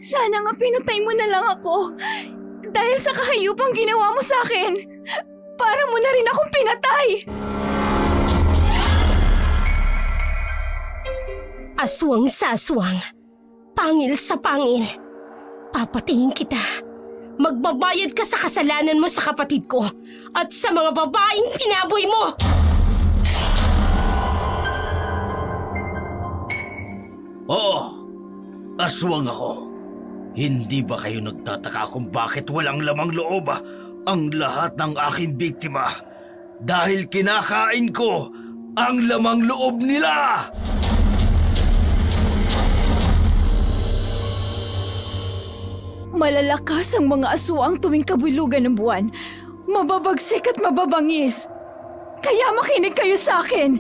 Sana nga pinatay mo na lang ako. Dahil sa kahayupang ginawa mo sa akin. Para mo na rin akong pinatay. Aswang sa aswang. Pangil sa pangil. Papatayin kita. Magbabayad ka sa kasalanan mo sa kapatid ko at sa mga babaeng pinaboy mo! Oo, aswang ako. Hindi ba kayo nagtataka kung bakit walang lamang loob ang lahat ng aking biktima? Dahil kinakain ko ang lamang loob nila! Malalakas ang mga aswang tuwing kabulugan ng buwan. Mababagsik at mababangis. Kaya makinig kayo sa akin.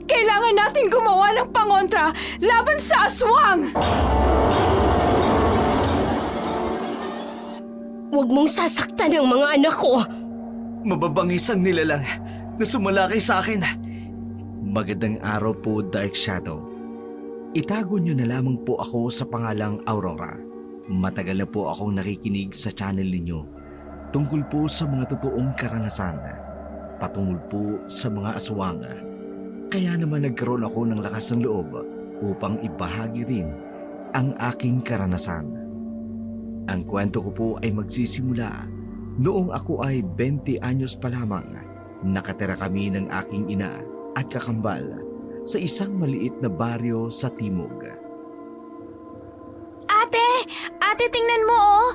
Kailangan natin gumawa ng pangontra laban sa aswang! Huwag mong sasaktan ang mga anak ko. Mababangis ang nilalang na sumalakay sa akin. Magandang araw po, Dark Shadow. Itago niyo na lamang po ako sa pangalang Aurora. Matagal na po akong nakikinig sa channel ninyo tungkol po sa mga totoong karanasan patungkol po sa mga aswang. Kaya naman nagkaroon ako ng lakas ng loob upang ibahagi rin ang aking karanasan. Ang kwento ko po ay magsisimula noong ako ay 20 anyos pa lamang. Nakatira kami ng aking ina at kakambal sa isang maliit na baryo sa Timog. Ate, tingnan mo oh.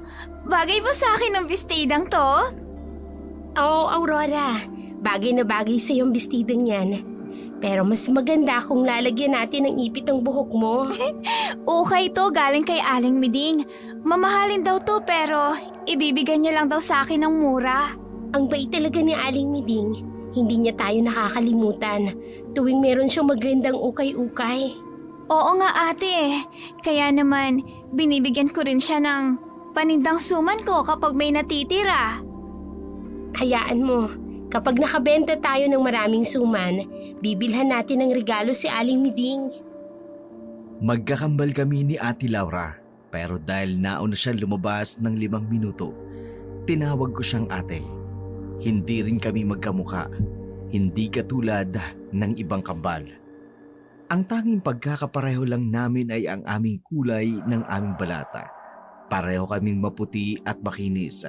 Bagay ba sa akin ang bestidang to? Oo, Aurora. Bagay na bagay sa iyong bestidang yan. Pero mas maganda kung lalagyan natin ng ipit ang buhok mo. Okay to, galing kay Aling Miding. Mamahalin daw to pero ibibigay niya lang daw sa akin ng mura. Ang bait talaga ni Aling Miding. Hindi niya tayo nakakalimutan tuwing meron siyang magandang ukay-ukay. Oo nga ate. Kaya naman binibigyan ko rin siya ng panindang suman ko kapag may natitira. Hayaan mo, kapag nakabenta tayo ng maraming suman, bibilhan natin ng regalo si Aling Miding. Magkakambal kami ni Ate Laura, pero dahil nauna siya lumabas ng 5 minuto, tinawag ko siyang ate. Hindi rin kami magkamuka, hindi katulad ng ibang kambal. Ang tanging pagkakapareho lang namin ay ang aming kulay ng aming balata. Pareho kaming maputi at makinis.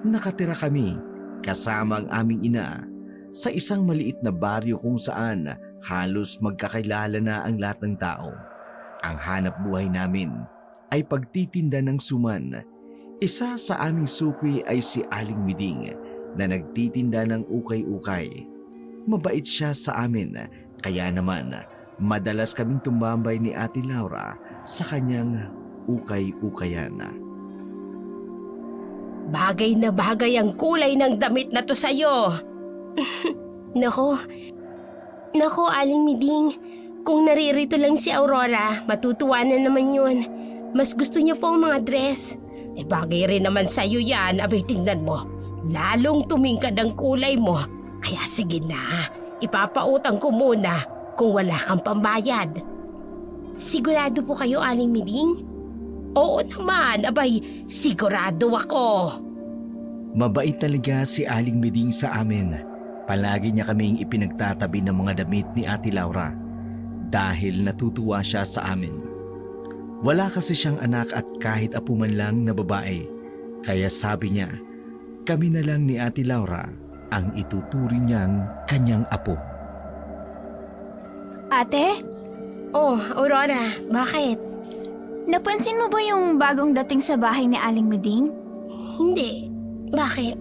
Nakatira kami kasama ang aming ina sa isang maliit na baryo kung saan halos magkakilala na ang lahat ng tao. Ang hanap buhay namin ay pagtitinda ng suman. Isa sa aming suki ay si Aling Miding na nagtitinda ng ukay-ukay. Mabait siya sa amin, kaya naman madalas kaming tumambay ni Ate Laura sa kanyang ukay-ukayan. Bagay na bagay ang kulay ng damit na to sa'yo. Nako, Aling Miding, kung naririto lang si Aurora, matutuwa na naman yun. Mas gusto niya po ang mga dress. Bagay rin naman sa'yo yan, abay tingnan mo. Lalong tumingkad ang kulay mo. Kaya sige na, ipapautang ko muna kung wala kang pambayad. Sigurado po kayo, Aling Miding? Oo naman, abay, sigurado ako. Mabait talaga si Aling Miding sa amin. Palagi niya kaming ipinagtatabi ng mga damit ni Ate Laura dahil natutuwa siya sa amin. Wala kasi siyang anak at kahit apo man lang na babae. Kaya sabi niya, kami na lang ni Ate Laura ang ituturing niyang kanyang apo. Ate, Oh, Aurora, bakit? napansin mo ba yung bagong dating sa bahay ni Aling Miding? Hindi. Bakit?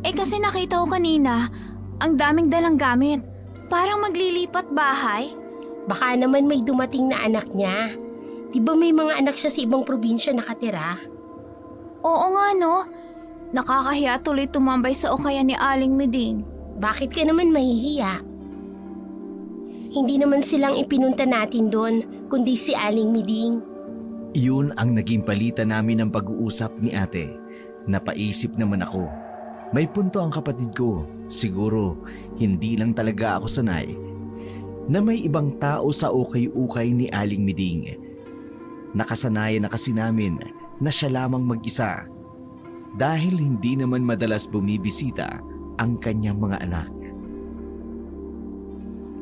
Kasi nakita ko kanina, ang daming dalang gamit. Parang maglilipat bahay. Baka naman may dumating na anak niya. Di ba may mga anak siya sa ibang probinsya nakatira? Oo nga no, nakakahiya tuloy tumambay sa ukayan ni Aling Miding. Bakit ka naman mahihiya? Hindi naman silang ipinunta natin doon, kundi si Aling Miding. Iyon ang naging palitan namin ng pag-uusap ni ate. Napaisip naman ako. May punto ang kapatid ko. Siguro, hindi lang talaga ako sanay. na may ibang tao sa ukay-ukay ni Aling Miding. Nakasanayan na kasi namin na siya lamang mag-isa dahil hindi naman madalas bumibisita ang kanyang mga anak.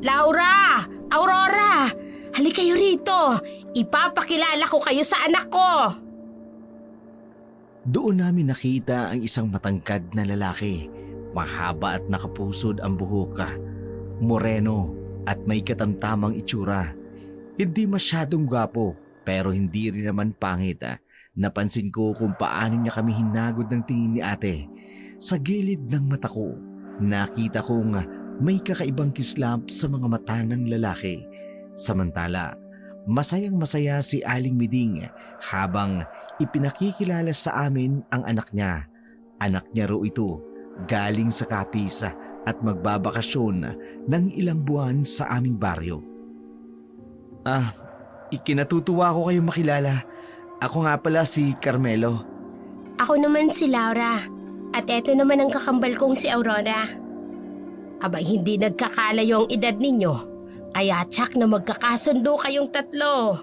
Laura! Aurora! Halika kayo rito! Ipapakilala ko kayo sa anak ko! Doon namin nakita ang isang matangkad na lalaki. Mahaba at nakapusod ang buhok, moreno at may katamtamang itsura. Hindi masyadong gwapo pero hindi rin naman pangit. Napansin ko kung paano niya kami hinagod ng tingin ni ate. Sa gilid ng mata ko, nakita kong may kakaibang kislap sa mga mata ng lalaki. Samantala, masayang masaya si Aling Miding habang ipinakikilala sa amin ang anak niya. Anak niya raw ito, galing sa Capiz at magbabakasyon ng ilang buwan sa aming baryo. Ikinatutuwa ko kayong makilala. Ako nga pala si Carmelo. Ako naman si Laura. At eto naman ang kakambal kong si Aurora. Abay hindi nagkakalayo ang edad ninyo. Kaya tsak na magkakasundo kayong tatlo.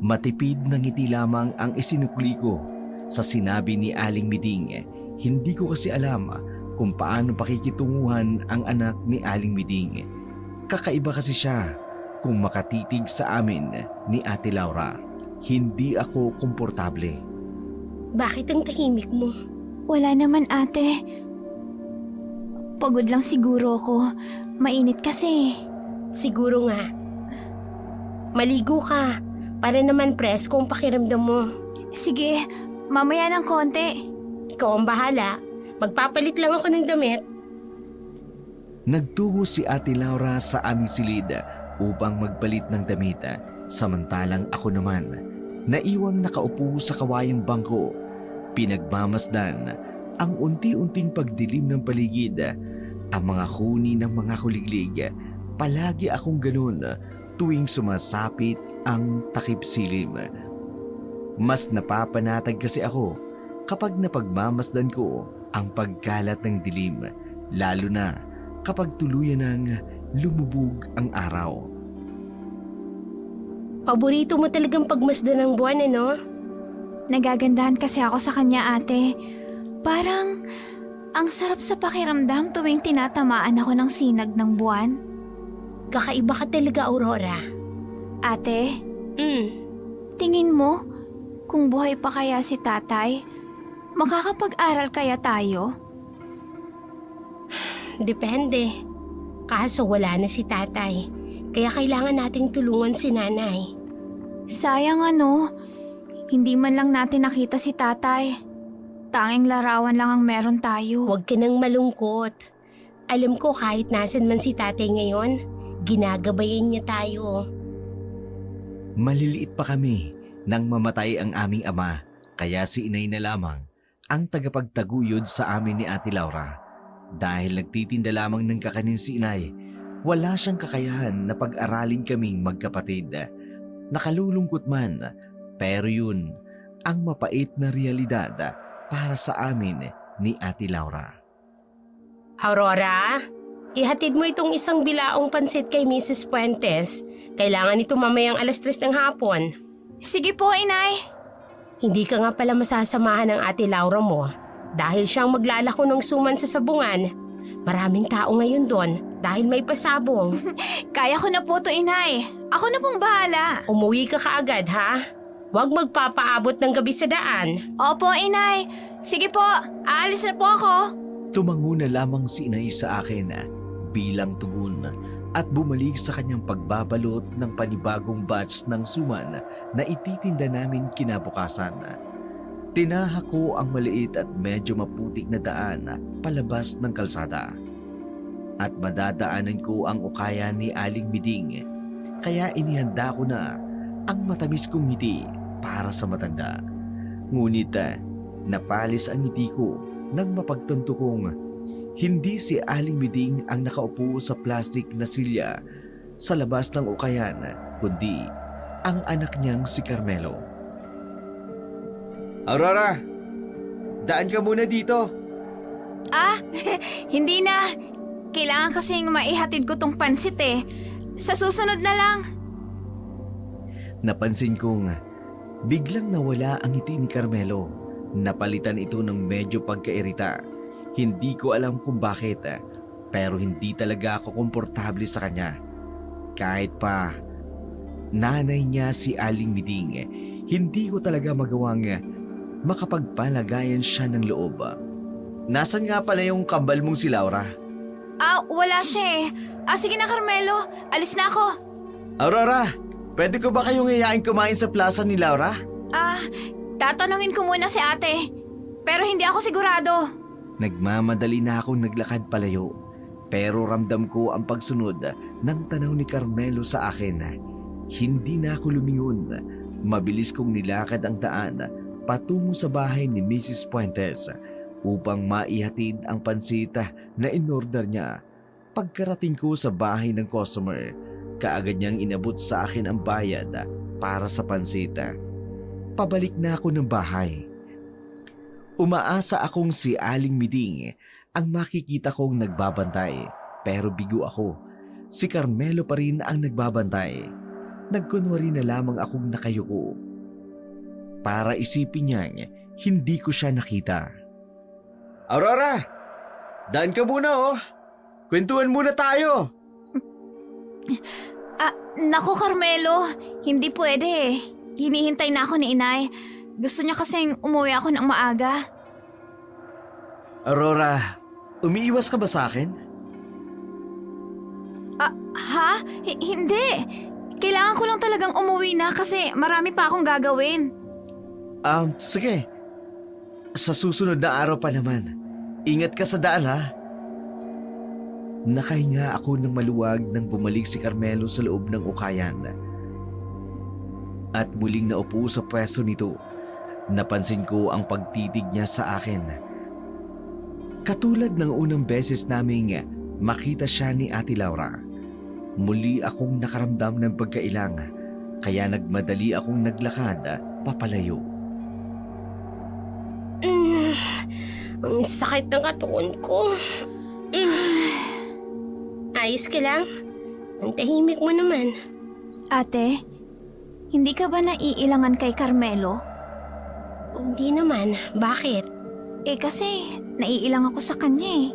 Matipid na ngiti lamang ang isinukli ko sa sinabi ni Aling Miding. Hindi ko kasi alam kung paano pakikitunguhan ang anak ni Aling Miding. Kakaiba kasi siya kung makatitig sa amin ni Ate Laura. Hindi ako komportable. Bakit ang tahimik mo? Wala naman, ate. Pagod lang siguro ako. Mainit kasi. Siguro nga. Maligo ka. Para naman presko ang pakiramdam mo. Sige, mamaya ng konti. Ikaw ang bahala. Magpapalit lang ako ng damit. Nagtungo si Ate Laura sa aming silid upang magpalit ng damit. Samantalang ako naman, naiwang nakaupo sa kawayang bangko. Pinagmamasdan ang unti-unting pagdilim ng paligid. Ang mga huni ng mga kuliglig. Palagi akong ganun tuwing sumasapit ang takip silim. Mas napapanatag kasi ako kapag napagmamasdan ko ang pagkalat ng dilim, lalo na kapag tuluyan ng lumubog ang araw. Paborito mo talagang pagmasdan ng buwan, ano? Nagagandahan kasi ako sa kanya, ate. Parang ang sarap sa pakiramdam tuwing tinatamaan ako ng sinag ng buwan. Kakaiba ka talaga, Aurora. Ate, Mm. tingin mo kung buhay pa kaya si tatay, makakapag-aral kaya tayo? Depende. Kaso wala na si tatay. Kaya kailangan nating tulungan si nanay. Sayang ano, hindi man lang natin nakita si tatay. Tanging larawan lang ang meron tayo. Huwag ka nang malungkot. Alam ko kahit nasan man si tatay ngayon, ginagabayan niya tayo. Maliliit pa kami nang mamatay ang aming ama, kaya si inay na lamang ang tagapagtaguyod sa amin ni Ate Laura. Dahil nagtitinda lamang ng kakanin si inay, wala siyang kakayahan na pag-aralin kaming magkapatid. Nakalulungkot man, pero yun ang mapait na realidad para sa amin ni Ate Laura. Aurora, ihatid mo itong isang bilaong pansit kay Mrs. Puentes. Kailangan ito mamayang 3:00 ng hapon. Sige po, inay. Hindi ka nga pala masasamahan ng Ate Laura mo dahil siyang maglalako ng suman sa sabungan. Maraming tao ngayon doon dahil may pasabong. Kaya ko na po to, inay. Ako na pong bahala. Umuwi ka kaagad, ha? Huwag magpapaabot ng gabi sa daan. Opo, inay. Sige po, aalis na po ako. Tumango na lamang si inay sa akin bilang tugon at bumalik sa kanyang pagbabalot ng panibagong batch ng suman na ititinda namin kinabukasan. Tinahak ko ang maliit at medyo maputik na daan palabas ng kalsada. At madadaanan ko ang ukaya ni Aling Miding, kaya inihanda ko na ang matamis kong ngiti para sa matanda. Ngunit napalis ang ngiti ko nang mapagtanto kong hindi si Aling Miding ang nakaupo sa plastik na silya sa labas ng ukayan, kundi ang anak niyang si Carmelo. Aurora, daan ka muna dito. Hindi na. Kailangan kasing maihatid ko tong pansit eh. Sa susunod na lang. Napansin kong biglang nawala ang ngiti ni Carmelo. Napalitan ito ng medyo pagkairita. Hindi ko alam kung bakit, pero hindi talaga ako komportable sa kanya. Kahit pa nanay niya si Aling Miding, hindi ko talaga magawang makapagpalagayan siya ng loob. Nasaan nga pala yung kambal mong si Laura? Wala siya eh. Sige na Carmelo, alis na ako. Aurora, pwede ko ba kayong iyain kumain sa plaza ni Laura? Tatanungin ko muna si ate. Pero hindi ako sigurado. Nagmamadali na akong naglakad palayo, pero ramdam ko ang pagsunod ng tanaw ni Carmelo sa akin. Hindi na ako lumingon. Mabilis kong nilakad ang daan patungo sa bahay ni Mrs. Puentes upang maihatid ang pansita na inorder niya. Pagkarating ko sa bahay ng customer, kaagad niyang inabot sa akin ang bayad para sa pansita. Pabalik na ako ng bahay. Umaasa akong si Aling Miding ang makikita kong nagbabantay, pero bigo ako. Si Carmelo pa rin ang nagbabantay. Nagkunwari na lamang akong nakayuko para isipin niyang hindi ko siya nakita. Aurora, daan ka muna oh. Kwentuhan muna tayo. Naku Carmelo, hindi pwede eh. Hinihintay na ako ni inay. Gusto niya kasing umuwi ako ng maaga. Aurora, umiiwas ka ba sa akin? Hindi. Kailangan ko lang talagang umuwi na kasi marami pa akong gagawin. Sige. Sa susunod na araw pa naman. Ingat ka sa daan ha. Nakahinga ako ng maluwag nang bumalik si Carmelo sa loob ng ukayan. At muling naupo sa pwesto nito. Napansin ko ang pagtitig niya sa akin. Katulad ng unang beses naming makita siya ni Ate Laura. Muli akong nakaramdam ng pagkailang, kaya nagmadali akong naglakad papalayo. Ang sakit ng katawan ko. Ayos ka lang? Ang tahimik mo naman. Ate, hindi ka ba naiilangan kay Carmelo? Hindi naman. Bakit? Kasi naiilang ako sa kanya eh.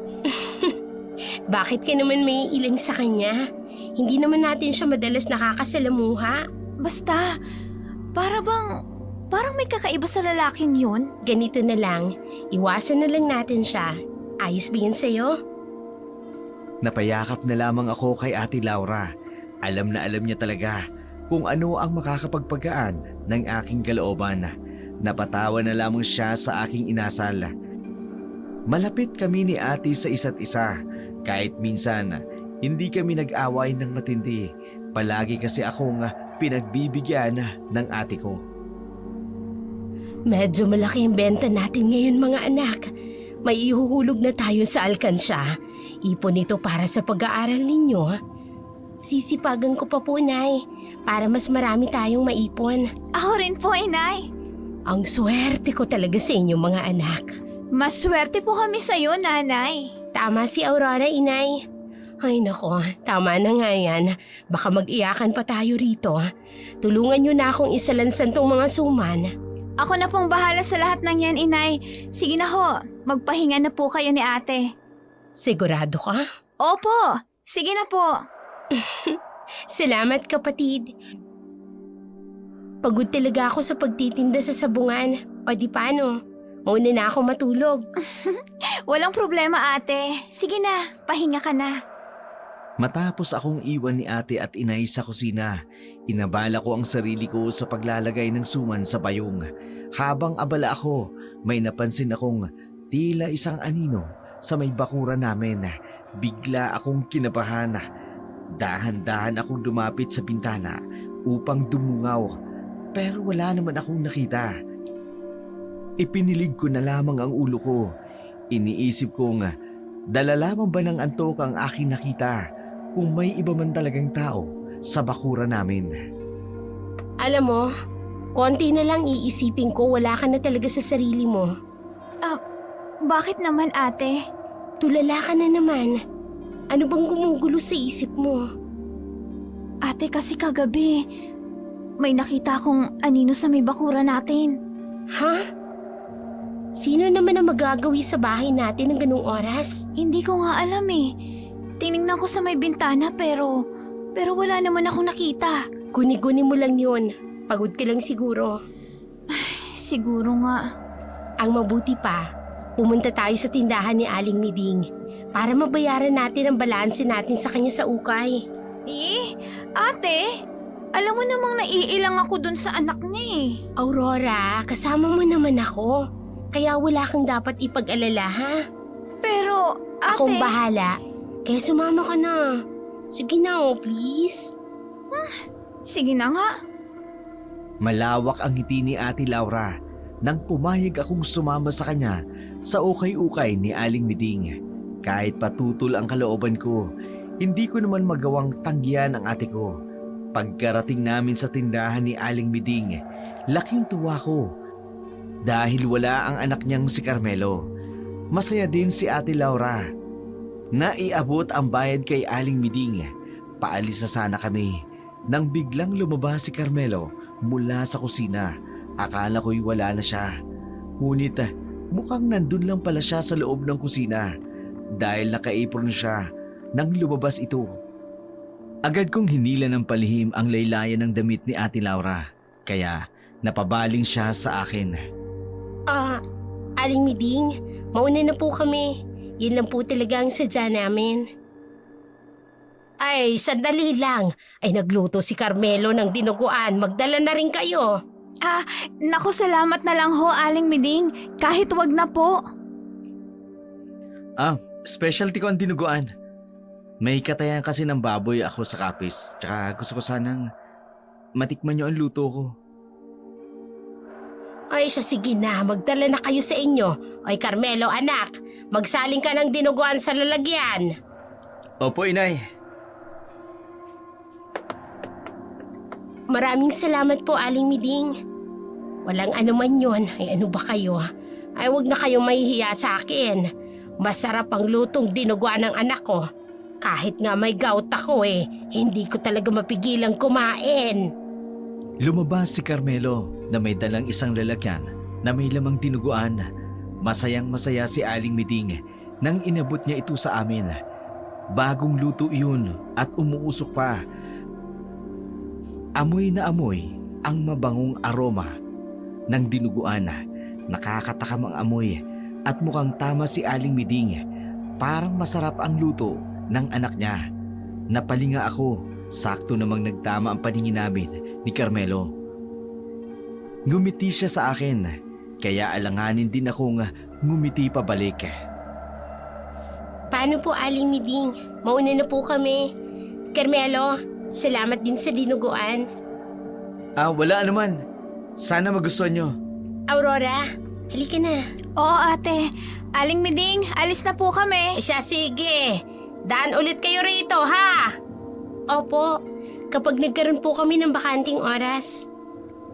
Bakit ka naman may ilang sa kanya? Hindi naman natin siya madalas nakakasalamuha. Basta, parang may kakaiba sa lalaking yun. Ganito na lang. Iwasan na lang natin siya. Ayos ba yun sa'yo? Napayakap na lamang ako kay Ate Laura. Alam na alam niya talaga kung ano ang makakapagpagaan ng aking kalooban. Napatawa na lamang siya sa aking inasal. Malapit kami ni ate sa isa't isa. Kahit minsan, hindi kami nag-away ng matindi. Palagi kasi akong pinagbibigyan ng ate ko. Medyo malaki ang benta natin ngayon mga anak. May ihuhulog na tayo sa alkansya. Ipon ito para sa pag-aaral ninyo. Sisipagan ko pa po, Nay, para mas marami tayong maipon. Ako rin po, inay. Ang swerte ko talaga sa inyo mga anak. Mas swerte po kami sa'yo, nanay. Tama si Aurora, inay. Ay nako, tama na nga yan. Baka mag-iyakan pa tayo rito. Tulungan niyo na akong isalansan tong mga suman. Ako na pong bahala sa lahat ng yan, inay. Sige na ho, magpahinga na po kayo ni ate. Sigurado ka? Opo, sige na po. Salamat kapatid. Pagod talaga ako sa pagtitinda sa sabungan. O di paano? Mauna na ako matulog. Walang problema ate. Sige na, pahinga ka na. Matapos akong iwan ni ate at inay sa kusina, inabala ko ang sarili ko sa paglalagay ng suman sa bayong. Habang abala ako, may napansin akong tila isang anino sa may bakuran namin. Bigla akong kinabahan. Dahan-dahan akong lumapit sa bintana upang dumungaw, pero wala naman akong nakita. Ipinilig ko na lamang ang ulo ko. Iniisip kong dala lamang ba ng antok ang aking nakita kung may iba man talagang tao sa bakuran namin. Alam mo, konti na lang iisipin ko wala ka na talaga sa sarili mo. Bakit naman ate? Tulala ka na naman. Ano bang gumugulo sa isip mo? Ate, kasi kagabi, may nakita akong anino sa may bakura natin. Ha? Sino naman ang magagawi sa bahay natin ng ganung oras? Hindi ko nga alam eh. Tiningnan ko sa may bintana pero wala naman akong nakita. Guni-guni mo lang yun. Pagod ka lang siguro. Siguro nga. Ang mabuti pa, pumunta tayo sa tindahan ni Aling Miding para mabayaran natin ang balanse natin sa kanya sa ukay. Ate, alam mo namang naiilang ako dun sa anak niya eh. Aurora, kasama mo naman ako. Kaya wala kang dapat ipag-alala, ha? Pero, ate... Akong bahala. Kaya sumama ka na. Sige na, please. Sige na nga. Malawak ang ngiti ni Ate Laura nang pumayag akong sumama sa kanya sa ukay-ukay ni Aling Miding. Kahit patutol ang kalooban ko, hindi ko naman magawang tanggihan ang ate ko. Pagkarating namin sa tindahan ni Aling Miding, laking tuwa ko. Dahil wala ang anak niyang si Carmelo. Masaya din si Ate Laura. Naiabot ang bayad kay Aling Miding. Paalis na sana kami nang biglang lumabas si Carmelo mula sa kusina. Akala ko'y wala na siya. Ngunit mukhang nandun lang pala siya sa loob ng kusina dahil naka-apron siya nang lumabas ito. Agad kong hinila ng palihim ang laylayan ng damit ni Ate Laura. Kaya napabaling siya sa akin. Aling Miding, mauna na po kami. Yun lang po talaga ang sadya namin. Ay, sandali lang. Ay, nagluto si Carmelo ng dinuguan. Magdala na rin kayo. Naku, salamat na lang ho, Aling Miding. Kahit wag na po. Specialty ko ang dinuguan. May katayan kasi ng baboy ako sa kapis. Tsaka gusto ko sanang matikman niyo ang luto ko. Ay, sige na. Magdala na kayo sa inyo. Ay, Carmelo, anak. Magsaling ka ng dinuguan sa lalagyan. Opo, Inay. Maraming salamat po, Aling Miding. Walang ano man yun. Ay, ano ba kayo? Ay, wag na kayong mahihiya sa akin. Masarap ang lutong dinuguan ng anak ko. Kahit nga may gout ako hindi ko talaga mapigilang kumain. Lumabas si Carmelo na may dalang isang lalagyan na may lamang dinuguan. Masayang masaya si Aling Miding nang inabot niya ito sa amin. Bagong luto iyon at umuusok pa. Amoy na amoy ang mabangong aroma ng dinuguan. Nakakatakam ang amoy at mukhang tama si Aling Miding. Parang masarap ang luto ng anak niya. Napalinga ako, sakto namang nagtama ang paningin namin ni Carmelo. Ngumiti siya sa akin, kaya alanganin din akong ngumiti pabalik. Paano po, Aling Miding? Mauna na po kami. Carmelo, salamat din sa dinuguan. Wala naman. Sana magustuhan niyo. Aurora, halika na. Oo, ate. Aling Miding, alis na po kami. Siya, sige. Daan ulit kayo rito, ha? Opo, kapag nagkaroon po kami ng bakanting oras.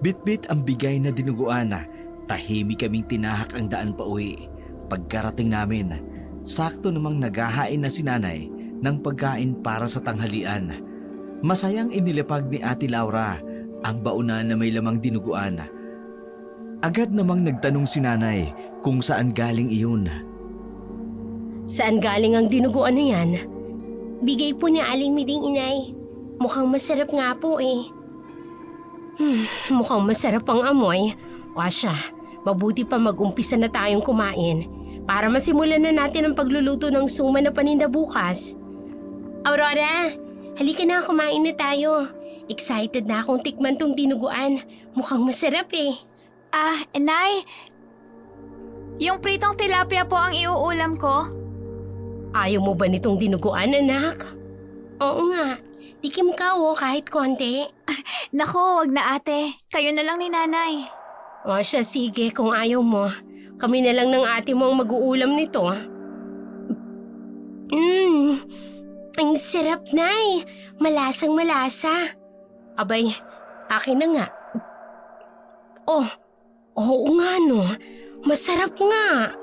Bit-bit ang bigay na dinuguan. Tahimik kaming tinahak ang daan pa uwi. Pagkarating namin, sakto namang naghahain na si nanay ng pagkain para sa tanghalian. Masayang inilapag ni Ate Laura ang baunan na may lamang dinuguan. Agad namang nagtanong si nanay kung saan galing iyon. Saan galing ang dinuguan na yan? Bigay po ni Aling Miding, inay. Mukhang masarap nga po mukhang masarap ang amoy. Wasya, mabuti pa mag-umpisa na tayong kumain para masimulan na natin ang pagluluto ng suma na paninda bukas. Aurora, halika na, kumain na tayo. Excited na akong tikman tong dinuguan. Mukhang masarap Nay, yung pritong tilapia po ang iuulam ko. Ayaw mo ba nitong dinuguan, anak? Oo nga. Tikim ka kahit konti. Nako, wag na ate. Kayo na lang ni nanay. O siya, sige, kung ayaw mo. Kami na lang ng ate mo ang mag-uulam nito. Ang sarap, Nay. Malasang malasa. Abay, akin na nga. Oo nga no. Masarap nga.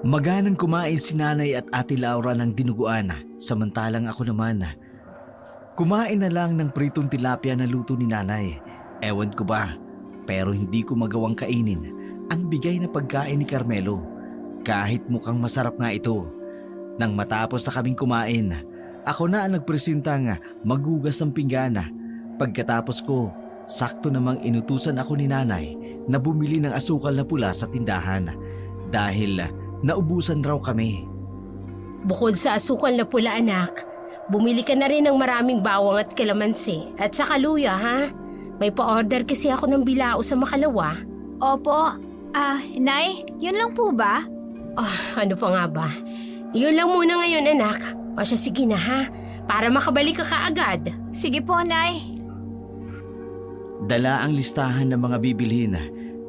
Maganang kumain si nanay at Ate Laura ng dinuguan, samantalang ako naman Kumain na lang ng pritong tilapia na luto ni nanay. Ewan ko ba, pero hindi ko magawang kainin ang bigay na pagkain ni Carmelo. Kahit mukhang masarap nga ito. Nang matapos na kaming kumain, ako na ang nagpresentang maghugas ng pinggan. Pagkatapos ko, sakto namang inutusan ako ni nanay na bumili ng asukal na pula sa tindahan dahil naubusan raw kami. Bukod sa asukal na pula, anak, bumili ka na rin ng maraming bawang at kalamansi at saka luya, ha? May pa-order kasi ako ng bilao sa Makalawa. Opo. Nay, yun lang po ba? Ano pa nga ba? Yun lang muna ngayon, anak. O siya, sige na, ha? Para makabalik ka kaagad. Sige po, Nay. Dala ang listahan ng mga bibilhin.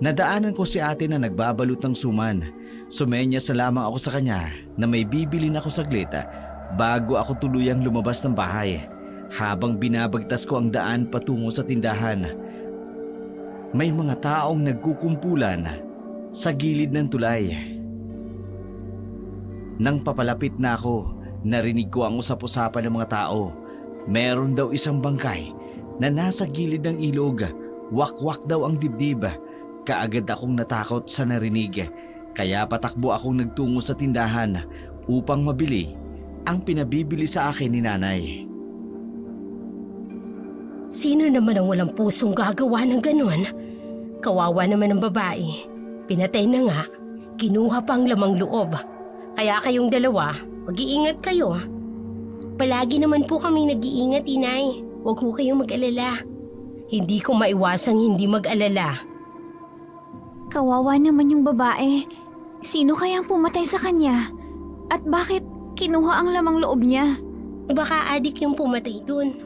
Nadaanan ko si ate na nagbabalot ng suman. Sumenyas na lamang ako sa kanya na may bibilin ako saglit bago ako tuluyang lumabas ng bahay. Habang binabagtas ko ang daan patungo sa tindahan, may mga taong nagkukumpulan sa gilid ng tulay. Nang papalapit na ako, narinig ko ang usap-usapan ng mga tao. Meron daw isang bangkay na nasa gilid ng ilog. Wakwak daw ang dibdib. Kaagad akong natakot sa narinig. Kaya patakbo akong nagtungo sa tindahan upang mabili ang pinabibili sa akin ni nanay. Sino naman ang walang pusong gagawa ng ganon? Kawawa naman ang babae. Pinatay na nga. Kinuha pa ang lamang loob. Kaya kayong dalawa, mag-iingat kayo. Palagi naman po kami nag-iingat, inay. Huwag po kayong mag-alala. Hindi ko maiwasang hindi mag-alala. Kawawa naman yung babae. Sino kayang pumatay sa kanya? At bakit kinuha ang lamang loob niya? Baka adik yung pumatay dun.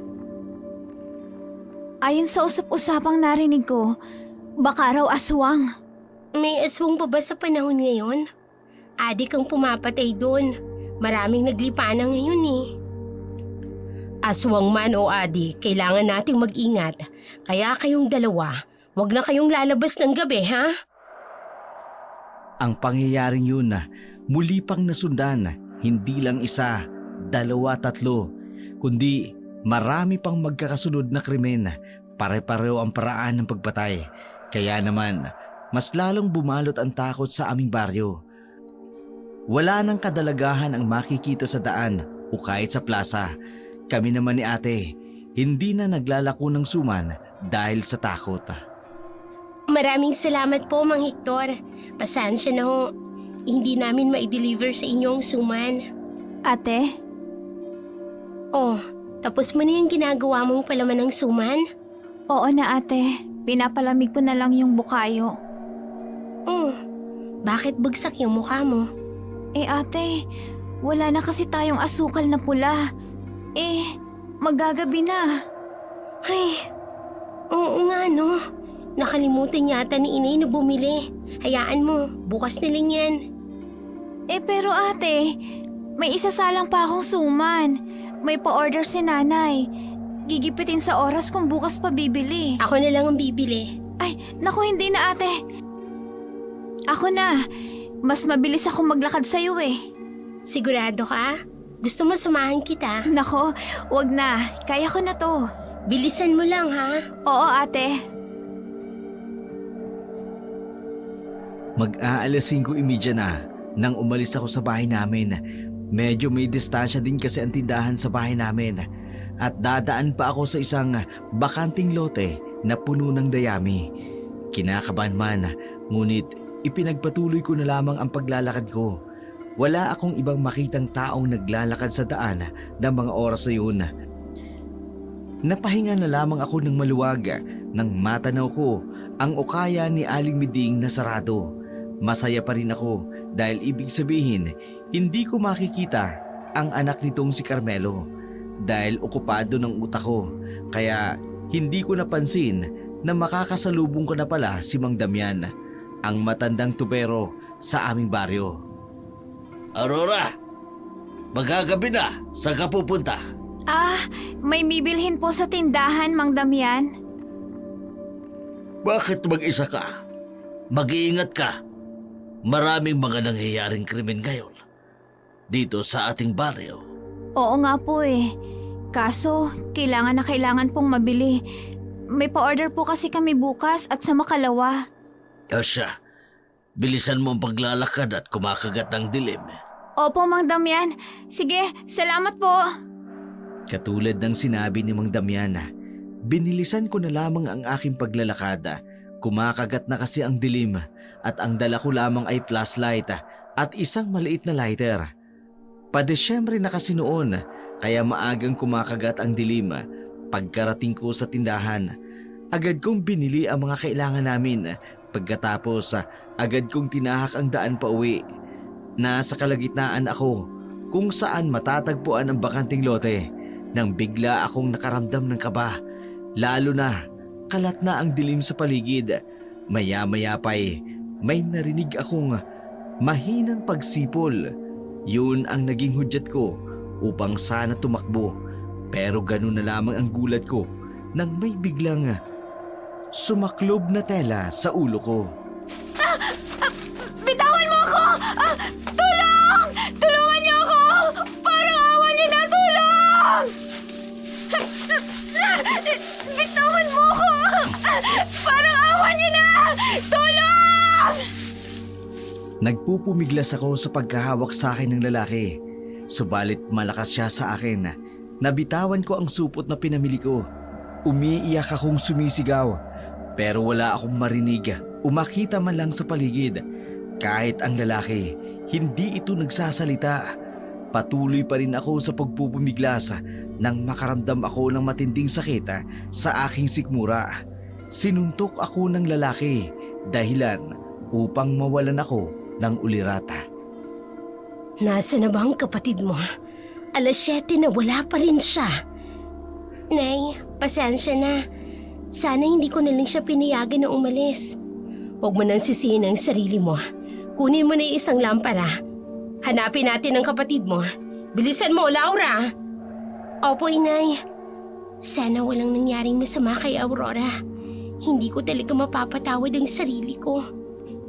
Ayon sa usap-usapang narinig ko, baka raw aswang. May aswang pa ba sa panahon ngayon? Adik ang pumapatay dun. Maraming naglipa na ngayon eh. Aswang man o adik, kailangan nating mag-ingat. Kaya kayong dalawa, wag na kayong lalabas ng gabi, ha? Ang pangyayaring yun, muli pang nasundan, hindi lang isa, dalawa, tatlo, kundi marami pang magkakasunod na krimen. Pare-pareho ang paraan ng pagpatay. Kaya naman, mas lalong bumalot ang takot sa aming baryo. Wala nang kadalagahan ang makikita sa daan o kahit sa plaza. Kami naman ni ate, hindi na naglalako ng suman dahil sa takot. Maraming salamat po, Mang Hector. Pasensya na ho. Hindi namin ma-deliver sa inyo ang suman. Ate, Oh, tapos mo na yung ginagawa mong palaman ng suman? oo na ate. Pinapalamig ko na lang yung bukayo. Bakit bagsak yung mukha mo? Ate, wala na kasi tayong asukal na pula. Magagabi na. Ay, oo nga no. Nakalimutan yata ni inay na bumili. Hayaan mo, bukas na lang yan. Pero ate, may isasalang pa akong suman. May pa-order si nanay. Gigipitin sa oras kung bukas pa bibili. Ako na lang ang bibili. Ay, naku hindi na ate. Ako na. Mas mabilis akong maglakad sa'yo eh. Sigurado ka? Gusto mo samahan kita? Nako, wag na. Kaya ko na to. Bilisan mo lang ha? Oo ate. Mag-aalas 5:30 na nang umalis ako sa bahay namin. Medyo may distansya din kasi ang tindahan sa bahay namin. At dadaan pa ako sa isang bakanting lote na puno ng dayami. Kinakabahan man, ngunit ipinagpatuloy ko na lamang ang paglalakad ko. Wala akong ibang makitang taong naglalakad sa daan ng mga oras na yun. Napahinga na lamang ako ng maluwag nang matanaw ko ang ukaya ni Aling Miding na sarado. Masaya pa rin ako dahil ibig sabihin hindi ko makikita ang anak nitong si Carmelo dahil okupado ng utak ko, kaya hindi ko napansin na makakasalubong ko na pala si Mang Damian, ang matandang tubero sa aming baryo. Aurora, magagabi na. Saan ka pupunta? May bibilhin po sa tindahan, Mang Damian. Bakit mag-isa ka? Mag-iingat ka. Maraming mga nangyayaring krimen ngayon dito sa ating baryo. Oo nga po eh. Kaso, kailangan pong mabili. May pa-order po kasi kami bukas at sa Makalawa. O siya, bilisan mo ang paglalakad at kumakagat ng dilim. Opo, Mang Damian. Sige, salamat po. Katulad ng sinabi ni Mang Damian, binilisan ko na lamang ang aking paglalakad. Kumakagat na kasi ang dilim at ang dala ko lamang ay flashlight at isang maliit na lighter. Pa-Desyembre na kasi noon, kaya maagang kumakagat ang dilim. Pagkarating ko sa tindahan, agad kong binili ang mga kailangan namin. Pagkatapos, agad kong tinahak ang daan pa uwi. Nasa kalagitnaan ako kung saan matatagpuan ang bakanting lote nang bigla akong nakaramdam ng kaba. Lalo na, kalat na ang dilim sa paligid. Maya-maya pa'y may narinig akong mahinang pagsipol. Yun ang naging hudyat ko upang sana tumakbo. Pero ganun na lamang ang gulat ko nang may biglang sumaklob na tela sa ulo ko. Bitawan mo ako! Tulong! Tulungan niyo ako! Parang awa niyo na, tulong! Bitawan mo ako! Parang awa niyo na! Tulong! Nagpupumiglas ako sa pagkahawak sa akin ng lalaki. Subalit malakas siya sa akin. Nabitawan ko ang supot na pinamili ko. Umiiyak akong sumisigaw. Pero wala akong marinig o makita man lang sa paligid. Kahit ang lalaki, hindi ito nagsasalita. Patuloy pa rin ako sa pagpupumiglas nang makaramdam ako ng matinding sakit sa aking sikmura. Sinuntok ako ng lalaki dahilan upang mawalan ako ng ulirata. Nasa na ba ang kapatid mo? 7:00 na wala pa rin siya. Nay, pasensya na. Sana hindi ko na lang siya pinayagan na umalis. Huwag mo nang sisihin ang sarili mo. Kunin mo na yung isang lampara. Hanapin natin ang kapatid mo. Bilisan mo, Laura! Opo, Inay. Sana walang nangyaring masama kay Aurora. Hindi ko talaga mapapatawad ang sarili ko.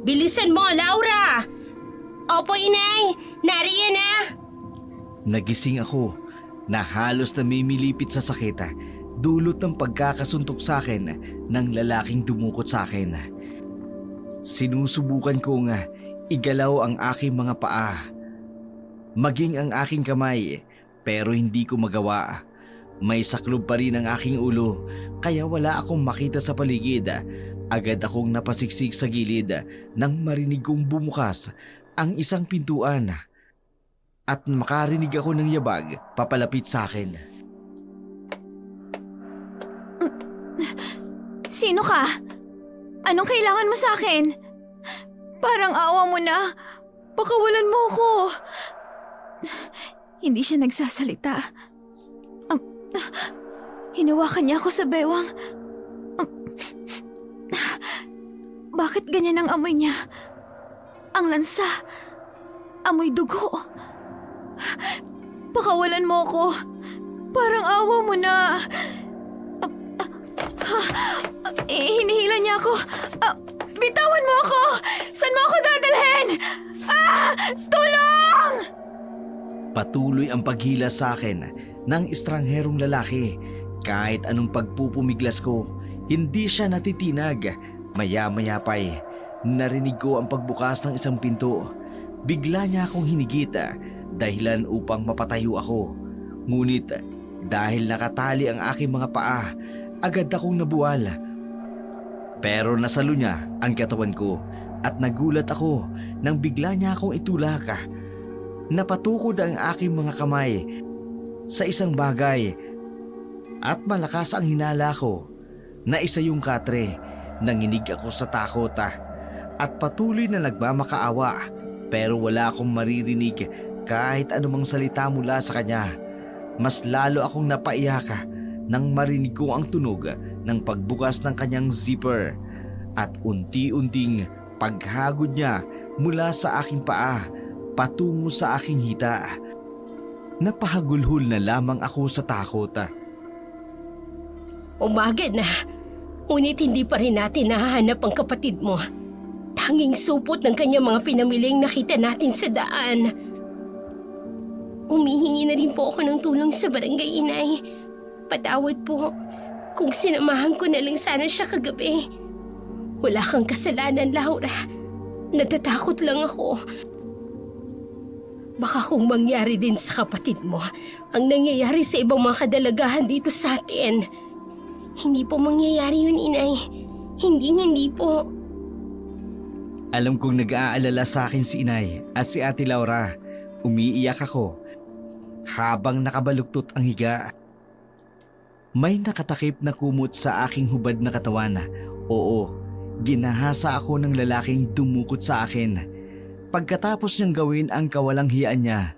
Bilisan mo, Laura! Opo, Inay! Nariyan na! Nagising ako na halos namimilipit sa sakit dulot ng pagkakasuntok sa akin ng lalaking dumukot sa akin. Sinusubukan kong igalaw ang aking mga paa, maging ang aking kamay, pero hindi ko magawa. May saklob pa rin ang aking ulo kaya wala akong makita sa paligid. Agad akong napasiksik sa gilid nang marinig kong bumukas ang isang pintuan at makarinig ako ng yabag papalapit sa akin. Sino ka? Anong kailangan mo sa akin? Parang awa mo na. Pakawalan mo ako. Hindi siya nagsasalita. Hinawakan niya ako sa bewang. Bakit ganyan ang amoy niya? Ang lansa. Amoy dugo. Pakawalan mo ako. Parang awa mo na. Hinihila niya ako. Bitawan mo ako! Saan mo ako dadalhin? Tulong! Patuloy ang paghila sa akin ng estrangherong lalaki. Kahit anong pagpupumiglas ko, hindi siya natitinag. Maya-maya pa'y narinig ko ang pagbukas ng isang pinto. Bigla niya akong hinigit dahilan upang mapatayo ako. Ngunit dahil nakatali ang aking mga paa, agad akong nabuwal. Pero nasalo niya ang katawan ko at nagulat ako nang bigla niya akong itulak. Napatukod ang aking mga kamay sa isang bagay at malakas ang hinala ko na isa yung katre. Nanginig ako sa takot at patuloy na nagmamakaawa pero wala akong maririnig kahit anumang salita mula sa kanya. Mas lalo akong napaiyak nang marinig ko ang tunog ng pagbukas ng kanyang zipper at unti-unting paghagod niya mula sa aking paa patungo sa aking hita. Napahagulhol na lamang ako sa takot. Umaga na, ngunit hindi pa rin natin nahahanap ang kapatid mo. Tanging supot ng kanyang mga pinamiling nakita natin sa daan. Humihingi na rin po ako ng tulong sa barangay, Inay. Patawad po kung sinamahan ko na lang sana siya kagabi. Wala kang kasalanan, Laura. Natatakot lang ako. Baka kung mangyari din sa kapatid mo ang nangyayari sa ibang mga kadalagahan dito sa atin. Hindi po mangyayari yun, Inay. Hindi po. Alam kong nag-aalala sa akin si Inay at si Ate Laura. Umiiyak ako habang nakabaluktot ang higa. May nakatakip na kumot sa aking hubad na katawan. Oo, ginahasa ako ng lalaking dumukot sa akin. Pagkatapos niyang gawin ang kawalang hiyaan niya,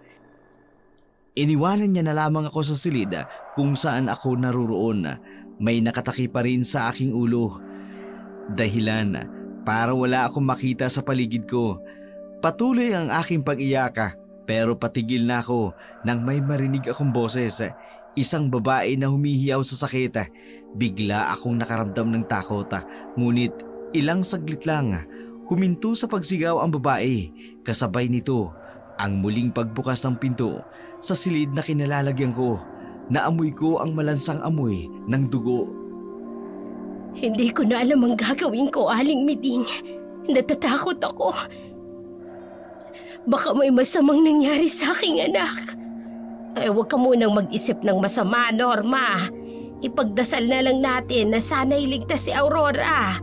iniwanan niya na lamang ako sa silid kung saan ako naruroon. May nakatakip pa rin sa aking ulo. Dahilan para wala akong makita sa paligid ko. Patuloy ang aking pag-iyaka pero patigil na ako nang may marinig akong boses. Isang babae na humihiyaw sa sakit. Bigla akong nakaramdam ng takot. Ngunit ilang saglit lang, huminto sa pagsigaw ang babae. Kasabay nito ang muling pagbukas ng pinto sa silid na kinalalagyan ko. Naamoy ko ang malansang amoy ng dugo. Hindi ko na alam ang gagawin ko, Aling Miding. Natatakot ako. Baka may masamang nangyari sa aking anak. Ay, huwag ka munang mag-isip ng masama, Norma. Ipagdasal na lang natin na sana'y ligtas si Aurora.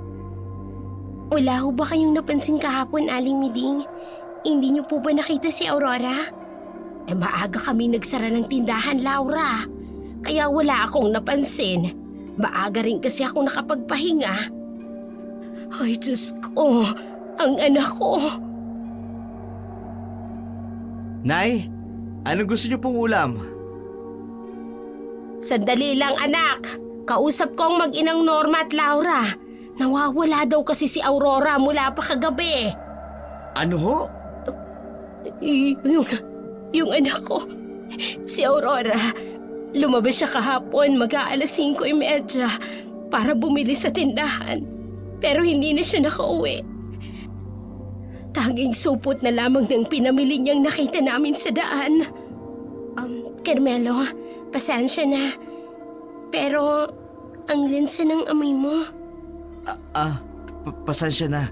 Wala ho ba kayong napansin kahapon, Aling Miding? Hindi niyo po ba nakita si Aurora? Maaga kami nagsara ng tindahan, Laura. Kaya wala akong napansin. Maaga rin kasi ako nakapagpahinga. Ay, Diyos ko, ang anak ko. Nay, anong gusto niyo pong ulam? Sandali lang, anak. Kausap ko ang mag-inang Norma at Laura. Nawawala daw kasi si Aurora mula pa kagabi. Ano ho? Yung anak ko, si Aurora. Lumabas siya kahapon mag-aalas 5:30 para bumili sa tindahan. Pero hindi na siya nakauwi. Tanging supot na lamang ng pinamili niyang nakita namin sa daan. Carmelo, pasensya na. Pero ang lansa ng amoy mo. Pasensya na.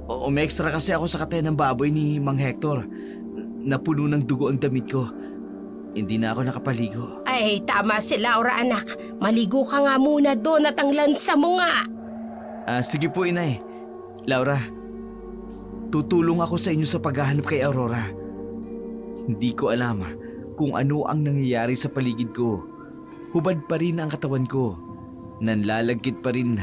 Umextra kasi ako sa katay ng baboy ni Mang Hector. Napuno ng dugo ang damit ko. Hindi na ako nakapaligo. Ay, tama si Laura, anak. Maligo ka nga muna doon at ang lansa mo nga. Sige po, Inay. Laura, tutulong ako sa inyo sa paghahanap kay Aurora. Hindi ko alam kung ano ang nangyayari sa paligid ko. Hubad pa rin ang katawan ko. Nanlalagkit pa rin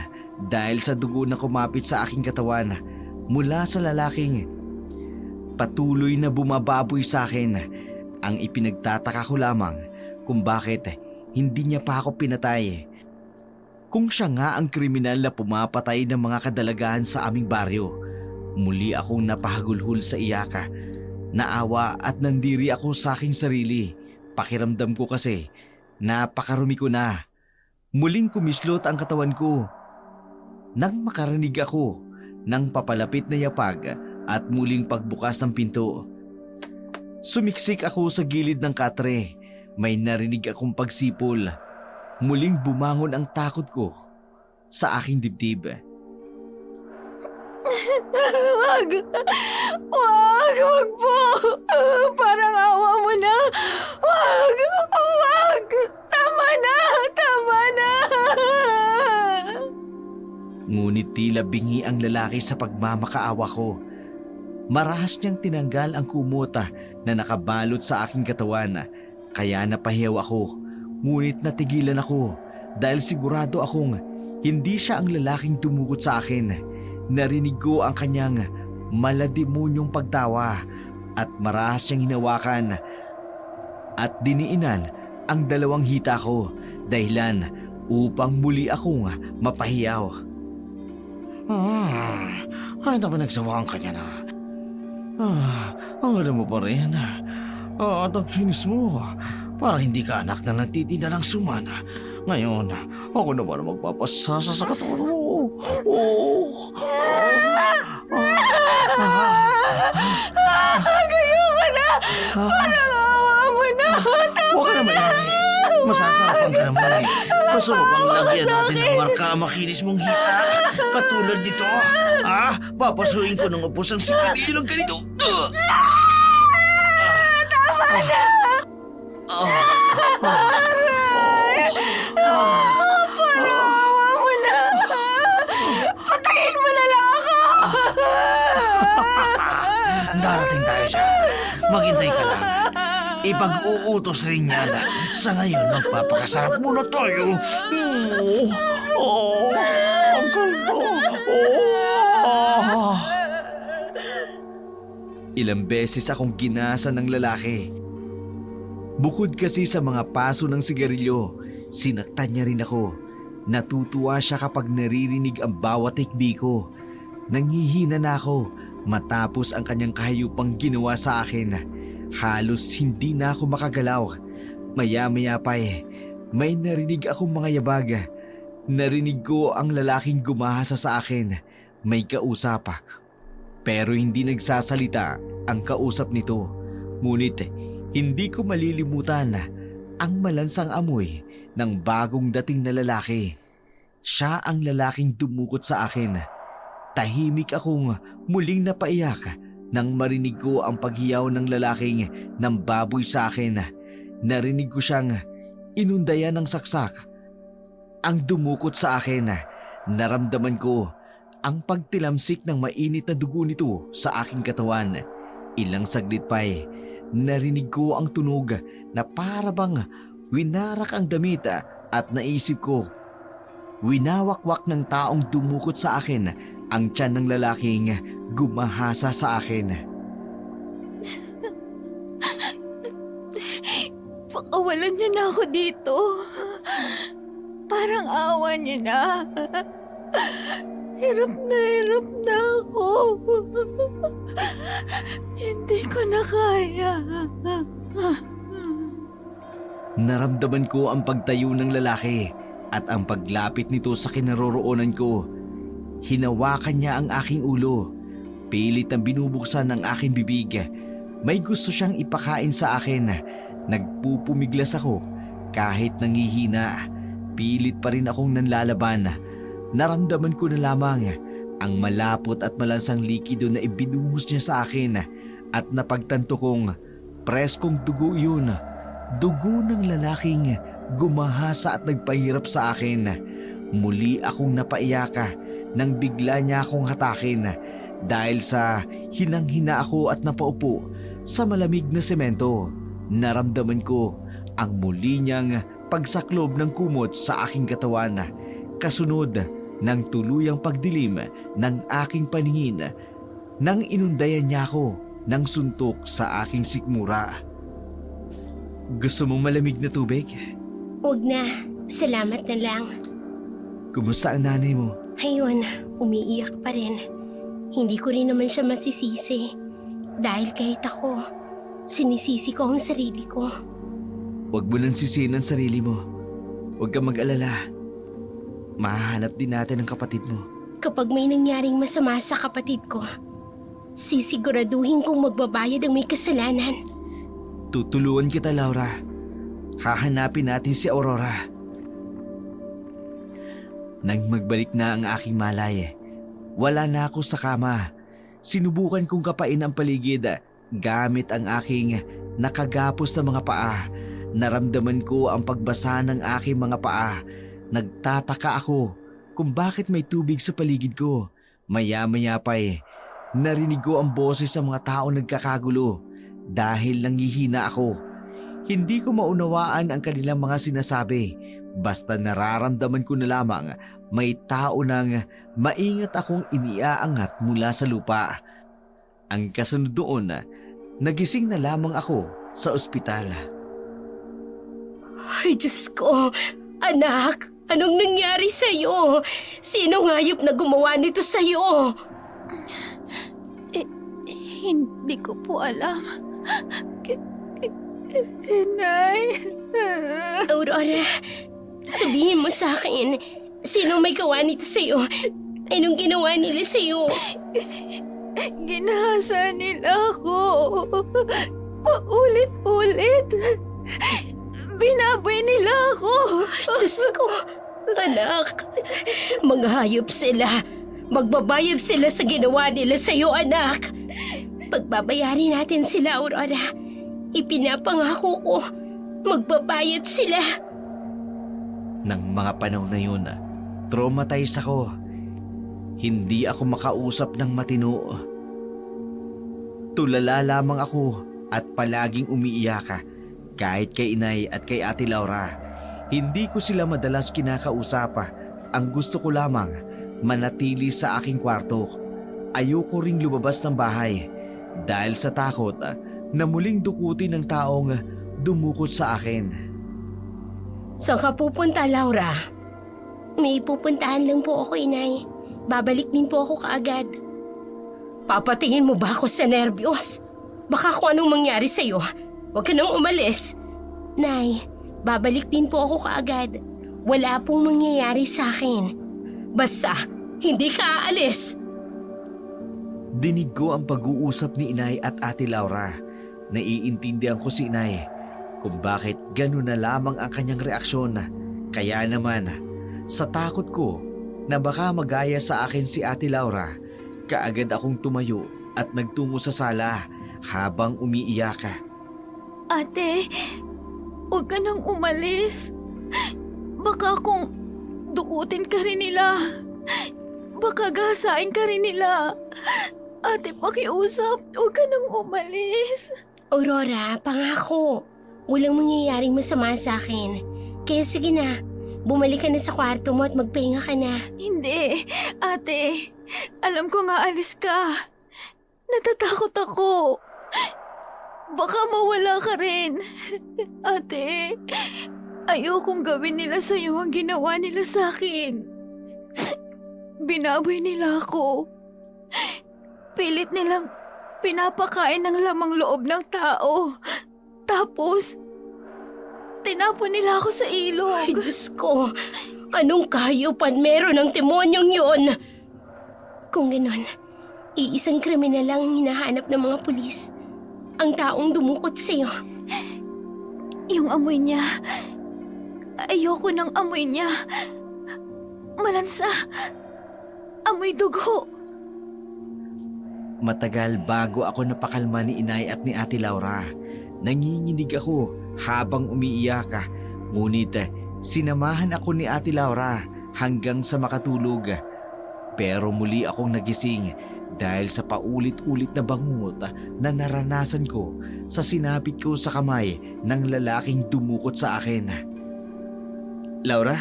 dahil sa dugo na kumapit sa aking katawan mula sa lalaking patuloy na bumababoy sa akin. Ang ipinagtataka ko lamang kung bakit hindi niya pa ako pinatay. Kung siya nga ang kriminal na pumapatay ng mga kadalagahan sa aming baryo. Muli akong napahagulhol sa iyaka. Naawa at nandiri ako sa aking sarili. Pakiramdam ko kasi napakarumi ko na. Muling kumislot ang katawan ko. Nang makarinig ako ng papalapit na yapag at muling pagbukas ng pinto. Sumiksik ako sa gilid ng katre. May narinig akong pagsipol. Muling bumangon ang takot ko sa aking dibdib. Wag po. Parang awa mo na. Wag. Tama na. Ngunit tila bingi ang lalaki sa pagmamakaawa ko. Marahas niyang tinanggal ang kumota na nakabalot sa aking katawan. Kaya napahiyaw ako. Ngunit natigilan ako dahil sigurado akong hindi siya ang lalaking dumukot sa akin. Narinig ko ang kanyang malademonyong pagtawa at marahas niyang hinawakan at diniinan ang dalawang hita ko dahilan upang muli akong mapahiyaw. Kahit na pinagsawaan ka niya na. Ang alam mo pa rin. At ang kinis mo. Para hindi ka anak na nagtitinda ng sumana. Ngayon, ako naman ang magpapasasa sa katawan mo. Ayoko na. Parang awa mo na. Gusto mo bang lagyan natin ng marka ang makinis mong hita? Katulad nito. Papasuin ko ng upos ang sigarilyo ng ganito. Tama na! Parawa mo na! Patayin mo na lang ako! Darating tayo dyan. Maghintay ka lang. Ipag-uutos rin niya na sa ngayon magpapakasarap muna tayo. Ang ganda. Ilang beses akong ginasa ng lalaki. Bukod kasi sa mga paso ng sigarilyo, sinaktan niya rin ako. Natutuwa siya kapag naririnig ang bawat tikbi ko. Nanghihina na ako matapos ang kanyang kahayupang ginawa sa akin. Halos hindi na ako makagalaw. Maya-maya pa may narinig akong mga yabag. Narinig ko ang lalaking gumahasa sa akin. May kausap. Pero hindi nagsasalita ang kausap nito. Ngunit hindi ko malilimutan ang malansang amoy ng bagong dating na lalaki. Siya ang lalaking dumukot sa akin. Tahimik akong muling napaiyak nang marinig ko ang paghiyaw ng lalaking nambaboy sa akin. Narinig ko siyang inundayan ng saksak. Ang dumukot sa akin, naramdaman ko ang pagtilamsik ng mainit na dugo nito sa aking katawan. Ilang saglit pa narinig ko ang tunog na para bang winarak ang damit at naisip ko, winawakwak ng taong dumukot sa akin ang tiyan ng lalaking gumahasa sa akin. Pakawalan niyo na ako dito. Parang awa niyo na. Hirap na ako. Hindi ko na kaya. Naramdaman ko ang pagtayo ng lalaki at ang paglapit nito sa kinaroroonan ko. Hinawakan niya ang aking ulo. Pilit ang binubuksan ng aking bibig. May gusto siyang ipakain sa akin. Nagpupumiglas ako kahit nangihina. Pilit pa rin akong nanlalaban. Naramdaman ko na lamang ang malapot at malansang likido na ibinuhos niya sa akin at napagtanto kong preskong dugo yun. Dugo ng lalaking gumahasa at nagpahirap sa akin. Muli akong napaiyak nang bigla niya akong hatakin dahil sa hinang-hina ako at napaupo sa malamig na semento. Naramdaman ko ang muli niyang pagsaklob ng kumot sa aking katawan. Kasunod ng tuluyang pagdilim ng aking paningin nang inundayan niya ako ng suntok sa aking sikmura. Gusto mong malamig na tubig? Huwag na. Salamat na lang. Kumusta ang nanay mo? Ayun, umiiyak pa rin. Hindi ko rin naman siya masisisi. Dahil kahit ako, sinisisi ko ang sarili ko. Huwag mo nang sisihin ang sarili mo. Huwag kang mag-alala. Mahahanap din natin ang kapatid mo. Kapag may nangyaring masama sa kapatid ko, sisiguraduhin kong magbabayad ang may kasalanan. Tutulungan kita, Laura. Hahanapin natin si Aurora. Nang magbalik na ang aking malay, wala na ako sa kama. Sinubukan kong kapain ang paligid gamit ang aking nakagapos na mga paa. Naramdaman ko ang pagbasa ng aking mga paa. Nagtataka ako kung bakit may tubig sa paligid ko. Maya-maya pa narinig ko ang boses ng mga tao nagkakagulo. Dahil nanghihina ako, hindi ko maunawaan ang kanilang mga sinasabi. Basta nararamdaman ko na lamang may tao nang maingat akong iniaangat mula sa lupa. Ang kasunod doon, nagising na lamang ako sa ospital. Ay, Diyos ko! Anak, anong nangyari sa'yo? Sinong hayop na gumawa nito sa'yo? Hindi ko po alam. Nay. Aurora, sabihin mo sa akin, sino may gawa nito sa'yo? Anong ginawa nila sa'yo? Ginahasa nila ako. Paulit-ulit. Binaboy nila ako. Diyos ko, anak. Mga hayop sila. Magbabayad sila sa ginawa nila sa'yo, anak. Pagbabayarin natin sila, Aurora. Ipinapangako ko, magbabayad sila. Nang mga panahon na yun, traumatized ako. Hindi ako makausap ng matino. Tulala lamang ako at palaging umiiyak kahit kay inay at kay ate Laura. Hindi ko sila madalas kinakausap. Ang gusto ko lamang, manatili sa aking kwarto. Ayoko ring lumabas ng bahay dahil sa takot na muling dukutin ng taong dumukot sa akin. Saan ka pupunta, Laura? May pupuntahan lang po ako, inay. Babalik din po ako kaagad. Papatingin mo ba ako sa nervyos? Baka kung anong mangyari sa'yo, huwag ka nang umalis. Nay, babalik din po ako kaagad. Wala pong mangyayari sa akin. Basta, hindi ka aalis. Dinig ko ang pag-uusap ni inay at ate Laura. Naiintindihan ko si inay kung bakit gano'n na lamang ang kanyang reaksyon. Kaya naman, sa takot ko na baka magaya sa akin si ate Laura, kaagad akong tumayo at nagtungo sa sala habang umiiyak. Ate, huwag ka nang umalis. Baka kung dukutin ka rin nila, baka gasain ka rin nila. Ate, pakiusap, huwag ka nang umalis. Aurora, pangako. Walang mangyayaring masama sa akin. Kaya sige na, bumalik ka na sa kwarto mo at magpahinga ka na. Hindi, ate. Alam ko nga alis ka. Natatakot ako. Baka mawala ka rin. Ate, ayokong gawin nila sa'yo ang ginawa nila sa akin. Binaboy nila ako. Pilit nilang pinapakain ng lamang loob ng tao. Tapos, tinapon nila ako sa ilog. Ay, Diyos ko. Anong kahayupan meron ng demonyong yun? Kung ganon, iisang kriminal lang ang hinahanap ng mga pulis. Ang taong dumukot sa'yo. Yung amoy niya. Ayoko ng amoy niya. Malansa. Amoy dugo. Matagal bago ako napakalma ni inay at ni ate Laura. Nanginginig ako habang umiiyak. Ngunit sinamahan ako ni ate Laura hanggang sa makatulog. Pero muli akong nagising dahil sa paulit-ulit na bangungot na naranasan ko sa sinapit ko sa kamay ng lalaking dumukot sa akin. Laura,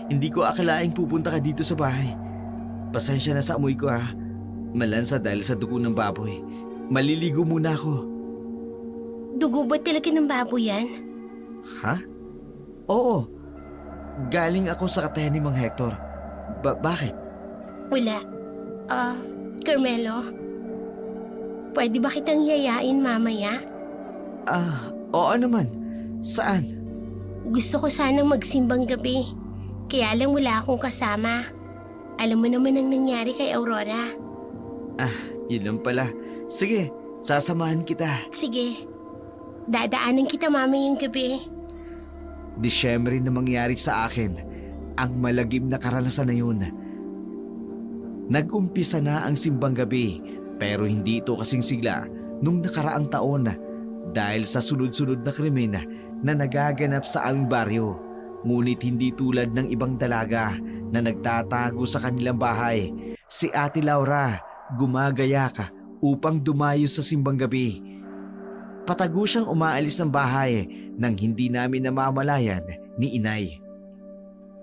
hindi ko akalaing pupunta ka dito sa bahay. Pasensya na sa amoy ko ha. Malansa dahil sa dugo ng baboy. Maliligo muna ako. Dugo ba talaga ng baboy yan? Ha? Oo. Galing ako sa katayan ni Mang Hector. Bakit? Wala. Carmelo? Pwede ba kitang yayain mamaya? Oo naman. Saan? Gusto ko sanang magsimbang gabi. Kaya lang wala akong kasama. Alam mo naman ang nangyari kay Aurora. Yun lang pala. Sige, sasamahan kita. Sige. Dadaanan kita mamayang gabi. Disyembre na mangyari sa akin ang malagim na karanasan na yun. Nag-umpisa na ang simbang gabi pero hindi ito kasing sigla nung nakaraang taon dahil sa sunod-sunod na krimen na nagaganap sa aming baryo. Ngunit hindi tulad ng ibang dalaga na nagtatago sa kanilang bahay. Si Ate Laura gumagaya ka upang dumayo sa simbang gabi. Patago siyang umaalis ng bahay nang hindi namin namamalayan ni inay.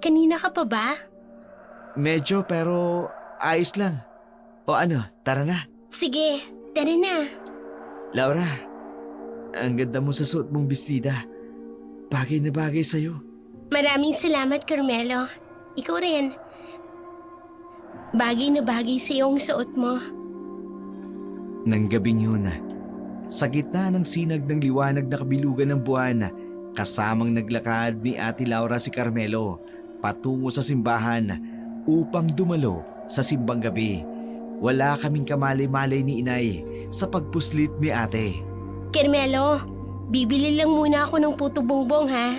Kanina ka pa ba? Medyo pero ayos lang. O ano, tara na. Sige, tara na. Laura, ang ganda mo sa suot mong bestida. Bagay na bagay sa'yo. Maraming salamat, Carmelo. Ikaw rin. Bagay na bagay sa iyong suot mo. Nang gabing yun, sa gitna ng sinag ng liwanag na kabilugan ng buwan, kasamang naglakad ni Ate Laura si Carmelo patungo sa simbahan upang dumalo sa simbang gabi. Wala kaming kamalay-malay ni inay sa pagpuslit ni ate. Carmelo, Bibili lang muna ako ng puto bongbong ha.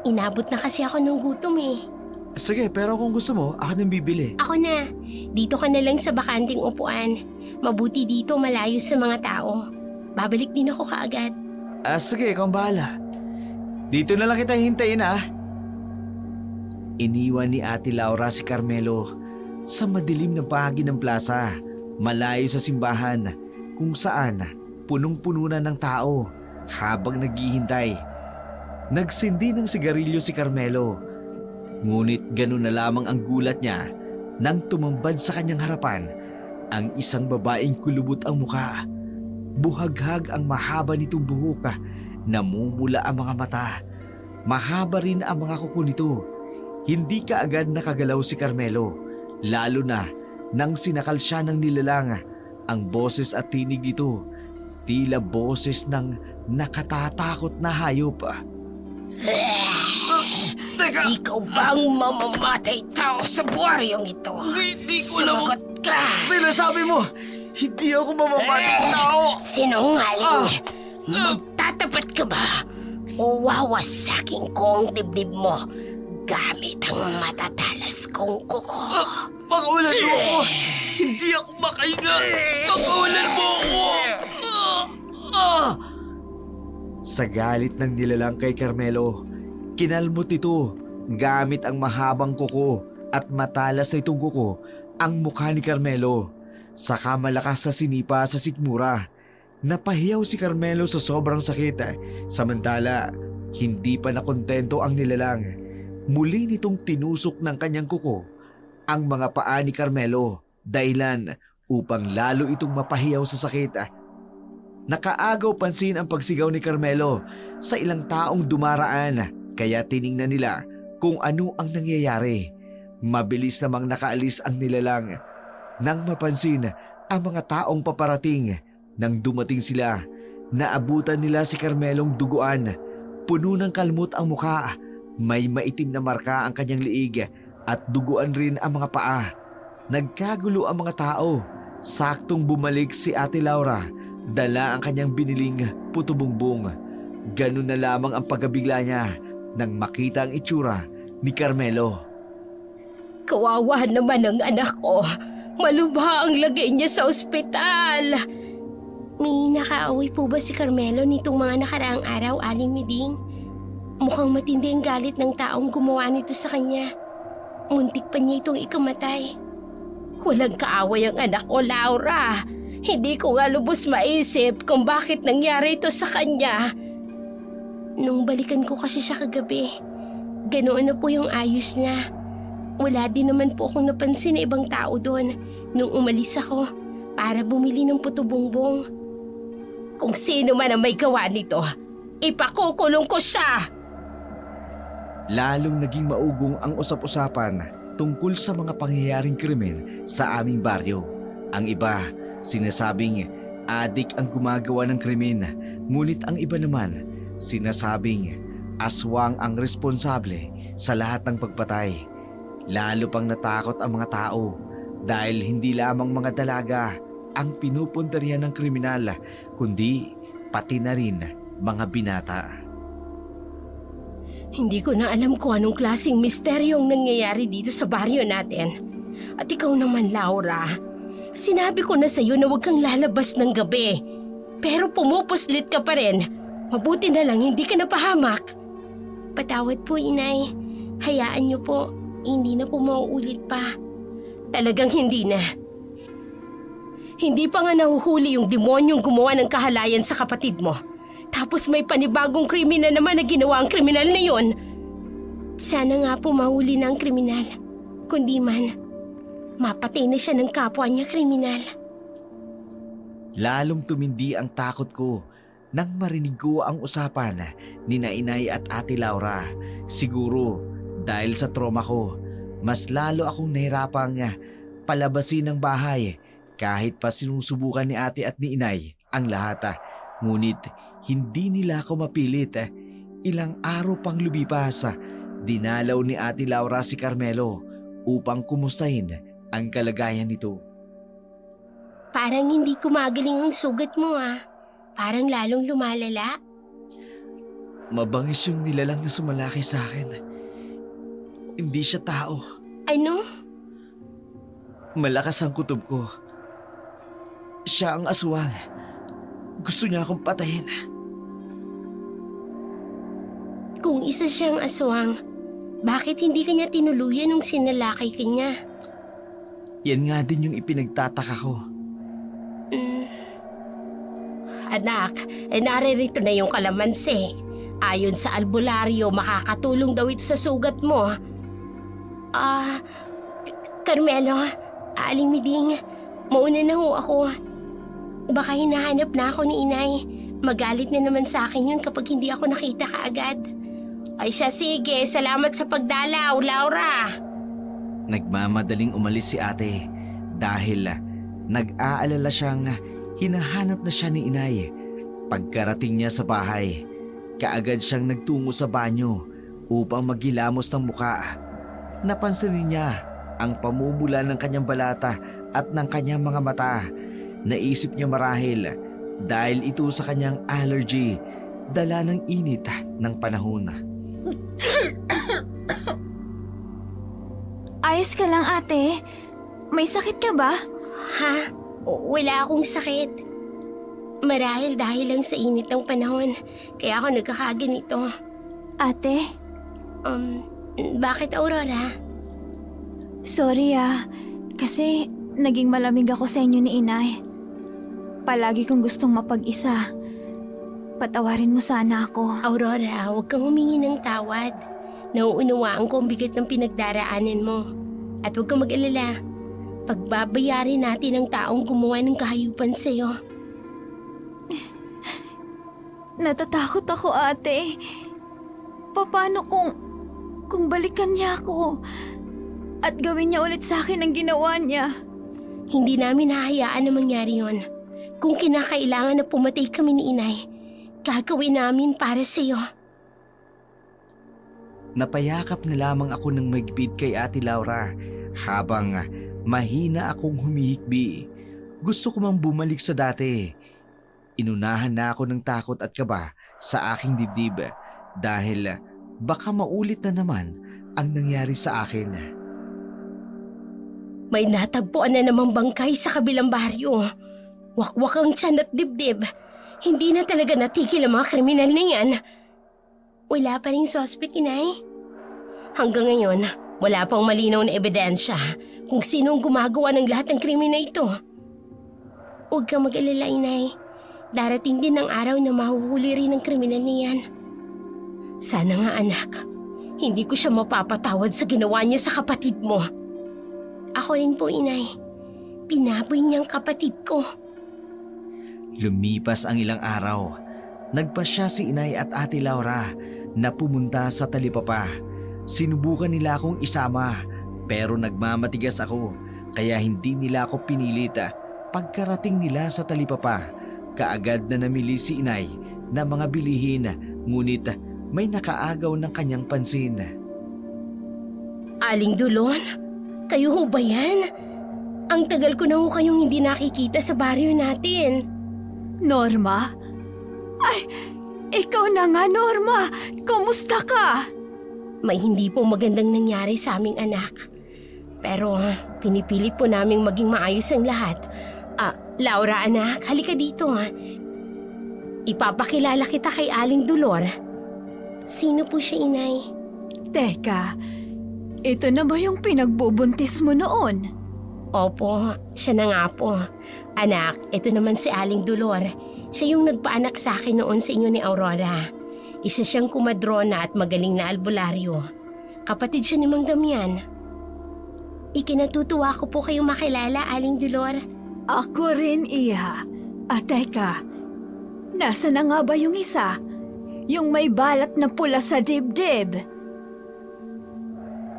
Inabot na kasi ako ng gutom eh. Sige, pero kung gusto mo, ako nang bibili. Ako na, dito ka na lang sa bakanting upuan. Mabuti dito malayo sa mga tao. Babalik din ako kaagad. Sige, ikaw ang bahala. Dito na lang kita hintayin Iniwan ni Ate Laura si Carmelo sa madilim na bahagi ng plaza, malayo sa simbahan, kung saan punong-puno na ng tao habang naghihintay. Nagsindi ng sigarilyo si Carmelo. Ngunit ganun na lamang ang gulat niya nang tumambad sa kanyang harapan ang isang babaeng kulubot ang mukha. Buhaghag ang mahaba nitong buhok, namumula ang mga mata. Mahaba rin ang mga kuko nito. Hindi kaagad nakagalaw si Carmelo, lalo na nang sinakal siya ng nilalang. Ang boses at tinig nito, tila boses ng nakatatakot na hayop. Teka! Ikaw ba ang mamamatay tao sa buwaryong ito? Di ko alam. Sumagot ka! Sinasabi mo, hindi ako mamamatay tao! Sinungaling! Magtatapat ka ba? O wawasakin ko ang dibdib mo gamit ang matatalas kong kuko? Pakawalan mo ako! Hindi ako makahinga! Pakawalan mo ako! Sa galit ng nilalang kay Carmelo, kinalmot ito gamit ang mahabang kuko at matalas na itong kuko ang mukha ni Carmelo. Saka malakas sa sinipa sa sikmura. Napahiyaw si Carmelo sa sobrang sakit. Samantala, hindi pa nakontento ang nilalang. Muli nitong tinusok ng kanyang kuko ang mga paa ni Carmelo, dahilan upang lalo itong mapahiyaw sa sakit. Nakaagaw pansin ang pagsigaw ni Carmelo sa ilang taong dumaraan, kaya tiningnan nila kung ano ang nangyayari. Mabilis namang nakaalis ang nilalang. Nang mapansin ang mga taong paparating, nang dumating sila, naabutan nila si Carmelong duguan. Puno ng kalmot ang mukha, may maitim na marka ang kanyang liig at duguan rin ang mga paa. Nagkagulo ang mga tao. Saktong bumalik si Ate Laura, dala ang kanyang biniling puto bongbong. Ganun na lamang ang pagkabigla niya nang makita ang itsura ni Carmelo. Kawawa naman ang anak ko. Malubha ang lagay niya sa ospital. May nakaaway po ba si Carmelo nitong mga nakaraang araw, Aling Miding? Mukhang matindi ang galit ng taong gumawa nito sa kanya. Muntik pa niya itong ikamatay. Walang kaaway ang anak ko, Laura. Hindi ko nga lubos maisip kung bakit nangyari ito sa kanya. Nung balikan ko kasi siya kagabi, ganoon na po yung ayos niya. Wala din naman po akong napansin na ibang tao doon nung umalis ako para bumili ng puto bongbong. Kung sino man ang may gawa nito, ipakukulong ko siya! Lalong naging maugong ang usap-usapan tungkol sa mga pangyayaring krimen sa aming baryo. Ang iba, sinasabing adik ang gumagawa ng krimen, ngunit ang iba naman, sinasabing aswang ang responsable sa lahat ng pagpatay. Lalo pang natakot ang mga tao dahil hindi lamang mga dalaga ang pinupunterihan ng kriminal, kundi pati na rin mga binata. Hindi ko na alam kung anong klaseng misteryong nangyayari dito sa baryo natin. At ikaw naman, Laura, sinabi ko na sa'yo na huwag kang lalabas ng gabi. Pero pumupuslit ka pa rin. Mabuti na lang hindi ka napahamak. Patawad po, Inay. Hayaan niyo po, hindi na po mauulit pa. Talagang hindi na. Hindi pa nga nahuhuli yung demonyong gumawa ng kahalayan sa kapatid mo. Tapos may panibagong krimen na naman na ginawa ang kriminal na yon. Sana nga po mahuli na ang kriminal. Kundi man, mapatay na siya ng kapwa niya kriminal. Lalong tumindi ang takot ko nang marinig ko ang usapan ni Inay at Ate Laura. Siguro dahil sa trauma ko, mas lalo akong nahirapang palabasin ng bahay kahit pa sinusubukan ni Ate at ni Inay ang lahat. Ngunit hindi nila ako mapilit. Ilang araw pang lumipas, dinalaw ni Ate Laura si Carmelo upang kumustahin ang kalagayan nito. Parang hindi kumagaling ang sugat mo ah. Parang lalong lumalala. Mabangis yung nilalang na sumalaki sa akin. Hindi siya tao. Ano? Malakas ang kutob ko. Siya ang aswang. Gusto niya akong patayin. Kung isa siyang aswang, bakit hindi kanya tinuluyan nung sinalakay kanya? Yan nga din yung ipinagtataka ko. Anak, naririto na yung kalamansi. Ayon sa albularyo, makakatulong daw ito sa sugat mo. Carmelo, Aling Miding, mauna na ho ako. Baka hinahanap na ako ni Inay. Magalit na naman sa akin yun kapag hindi ako nakita kaagad. Ay siya, sige. Salamat sa pagdalaw, Laura. Nagmamadaling umalis si ate dahil nag-aalala siyang hinahanap na siya ni inay. Pagkarating niya sa bahay, kaagad siyang nagtungo sa banyo upang maghilamos ng muka. Napansin niya ang pamumula ng kanyang balata at ng kanyang mga mata. Naisip niya marahil dahil ito sa kanyang allergy, dala ng init ng panahon. Ayos ka lang, ate. May sakit ka ba? Ha? Wala akong sakit. Marahil dahil lang sa init ng panahon, kaya ako nagkakaganito. Ate, Bakit, Aurora? sorry kasi naging malamig ako sa inyo ni Inay. Palagi kong gustong mapag-isa. Patawarin mo sana ako. Aurora, huwag kang humingi ng tawad. Nauunawaan ko ang bigat ng pinagdaraanan mo. At huwag kang mag-alala. Pagbabayarin natin ang taong gumawa ng kahayupan sa'yo. Natatakot ako, ate. Paano kung balikan niya ako at gawin niya ulit sa akin ang ginawa niya? Hindi namin hahayaan na mangyari yon. Kung kinakailangan na pumatay kami ni Inay, gagawin namin para sa'yo. Napayakap na lamang ako ng magbid kay Ate Laura habang mahina akong humihikbi. Gusto ko mang bumalik sa dati. Inunahan na ako ng takot at kaba sa aking dibdib dahil baka maulit na naman ang nangyari sa akin. May natagpuan na namang bangkay sa kabilang baryo. Wakwak ang tiyan at dibdib. Hindi na talaga natigil ang mga kriminal na yan. Wala pa rin suspect, Inay. Hanggang ngayon, wala pang malinaw na ebidensya kung sino ang gumagawa ng lahat ng krimen na ito. Huwag kang mag-alala, Inay. Darating din ang araw na mahuhuli rin ang kriminal niyan. Sana nga, anak, hindi ko siya mapapatawad sa ginawa niya sa kapatid mo. Ako rin po, Inay. Pinaboy niyang kapatid ko. Lumipas ang ilang araw. Nagpasya si Inay at Ate Laura na pumunta sa Talipapa. Sinubukan nila akong isama pero nagmamatigas ako kaya hindi nila ako pinilit. Pagkarating nila sa Talipapa, kaagad na namili si Inay na mga bilihin ngunit may nakaagaw ng kanyang pansin. Aling Dulon? Kayo ho ba yan? Ang tagal ko na ho kayong hindi nakikita sa baryo natin. Norma? Ay, ikaw na nga, Norma! Kumusta ka? May hindi po magandang nangyari sa aming anak. Pero pinipilit po naming maging maayos ang lahat. Laura anak, halika dito. Ipapakilala kita kay Aling Dulor. Sino po siya, Inay? Teka, ito na ba yung pinagbubuntis mo noon? Opo, siya na nga po. Anak, ito naman si Aling Dulor. Siya yung nagpaanak sa akin noon sa inyo ni Aurora. Isa siyang kumadrona at magaling na albularyo. Kapatid siya ni Mang Damian. Ikinatutuwa ko po kayong makilala, Aling Dulor. Ako rin, Iha. Teka, nasa na nga ba yung isa? Yung may balat na pula sa dibdib?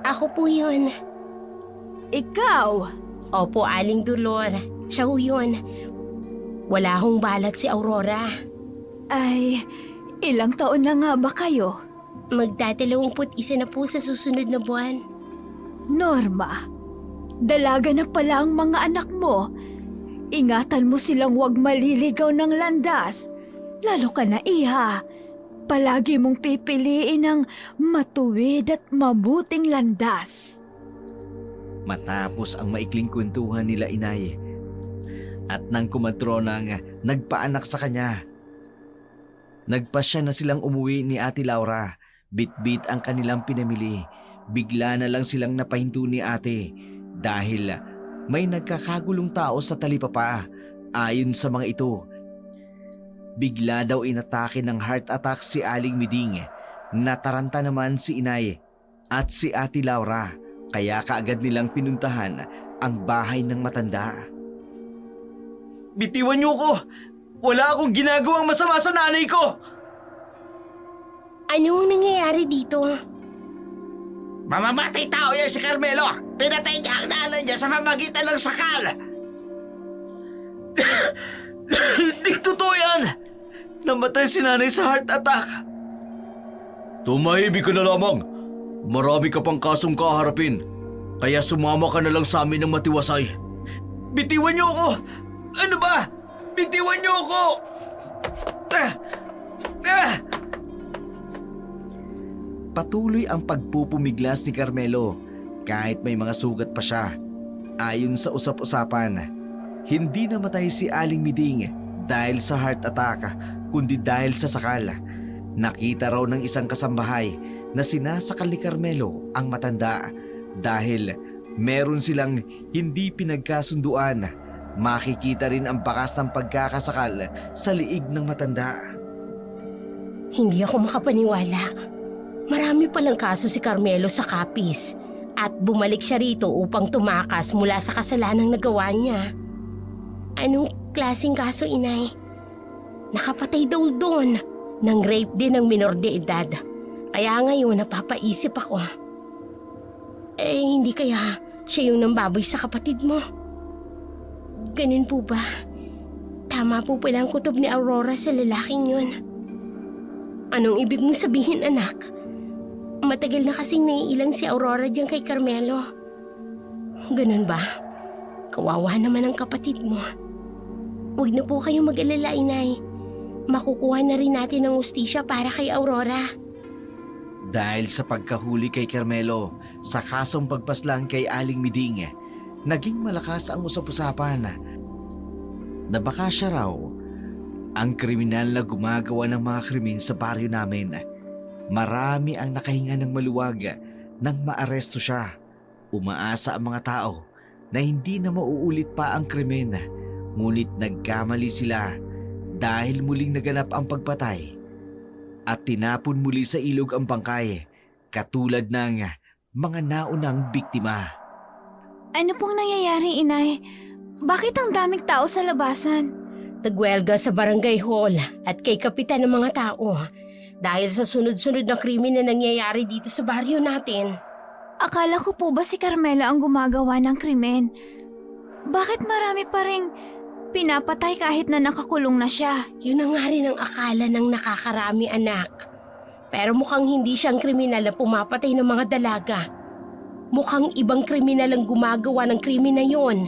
Ako po yun. Ikaw? Opo, Aling Dulor. Siya ho yun. Wala hong balat si Aurora. Ay, ilang taon na nga ba kayo? Magdadalawamput-isa na po sa susunod na buwan. Norma, dalaga na pala ang mga anak mo. Ingatan mo silang huwag maliligaw ng landas. Lalo ka na, iha. Palagi mong pipiliin ang matuwid at mabuting landas. Matapos ang maikling kwentuhan nila inay, at nang kumadronang nagpaanak sa kanya, nagpasya na silang umuwi ni Ate Laura. Bit-bit ang kanilang pinamili. Bigla na lang silang napahinto ni ate dahil may nagkakagulong tao sa talipapa. Ayon sa mga ito, bigla daw inatake ng heart attack si Aling Miding. Nataranta naman si inay at si Ate Laura, kaya kaagad nilang pinuntahan ang bahay ng matanda. Bitiwan niyo ko! Wala akong ginagawang masama sa nanay ko! Anong nangyayari dito? Mamamatay tao yan si Carmelo! Pinatay niya ang nanay niya sa pamagitan ng sakal! Hindi totoo yan! Namatay si nanay sa heart attack! Tumahimik ka na lamang! Marami ka pang kasong kaharapin. Kaya sumama ka na lang sa amin ng matiwasay. Bitiwan niyo ako! Ano ba? Bitiwan niyo ako! Patuloy ang pagpupumiglas ni Carmelo kahit may mga sugat pa siya. Ayon sa usap-usapan, hindi namatay si Aling Miding dahil sa heart attack kundi dahil sa sakal. Nakita raw ng isang kasambahay na sinasakal ni Carmelo ang matanda dahil meron silang hindi pinagkasunduan. Makikita rin ang bakas ng pagkakasakal sa liig ng matanda. Hindi ako makapaniwala. Marami palang kaso si Carmelo sa kapis at bumalik siya rito upang tumakas mula sa kasalanang nagawa niya. Anong klaseng kaso, inay? Nakapatay daw doon ng rape din ng minor de edad. Kaya ngayon napapaisip ako. Hindi kaya siya yung nambaboy sa kapatid mo? Ganun po ba? Tama po pala ang kutob ni Aurora sa lalaking yun. Anong ibig mong sabihin, anak? Matagal na kasing naiilang si Aurora diyan kay Carmelo. Ganun ba? Kawawa naman ang kapatid mo. Huwag na po kayong mag-alala, inay. Makukuha na rin natin ang ustisya para kay Aurora. Dahil sa pagkahuli kay Carmelo sa kasong pagpaslang kay Aling Miding, naging malakas ang usap-usapan na baka siya raw ang kriminal na gumagawa ng mga krimen sa baryo namin. Marami ang nakahinga ng maluwag nang maaresto siya. Umaasa ang mga tao na hindi na mauulit pa ang krimen. Ngunit nagkamali sila dahil muling naganap ang pagpatay at tinapon muli sa ilog ang bangkay katulad ng mga naunang biktima. Ano pong nangyayari, inay? Bakit ang daming tao sa labasan? Nagwelga sa barangay hall at kay kapitan ng mga tao dahil sa sunod-sunod na krimen na nangyayari dito sa baryo natin. Akala ko po ba si Carmela ang gumagawa ng krimen? Bakit marami pa ring pinapatay kahit na nakakulong na siya? Yun ang nga rin ang akala ng nakakarami, anak. Pero mukhang hindi siyang kriminal na pumapatay ng mga dalaga. Mukhang ibang kriminal ang gumagawa ng krimen na yon.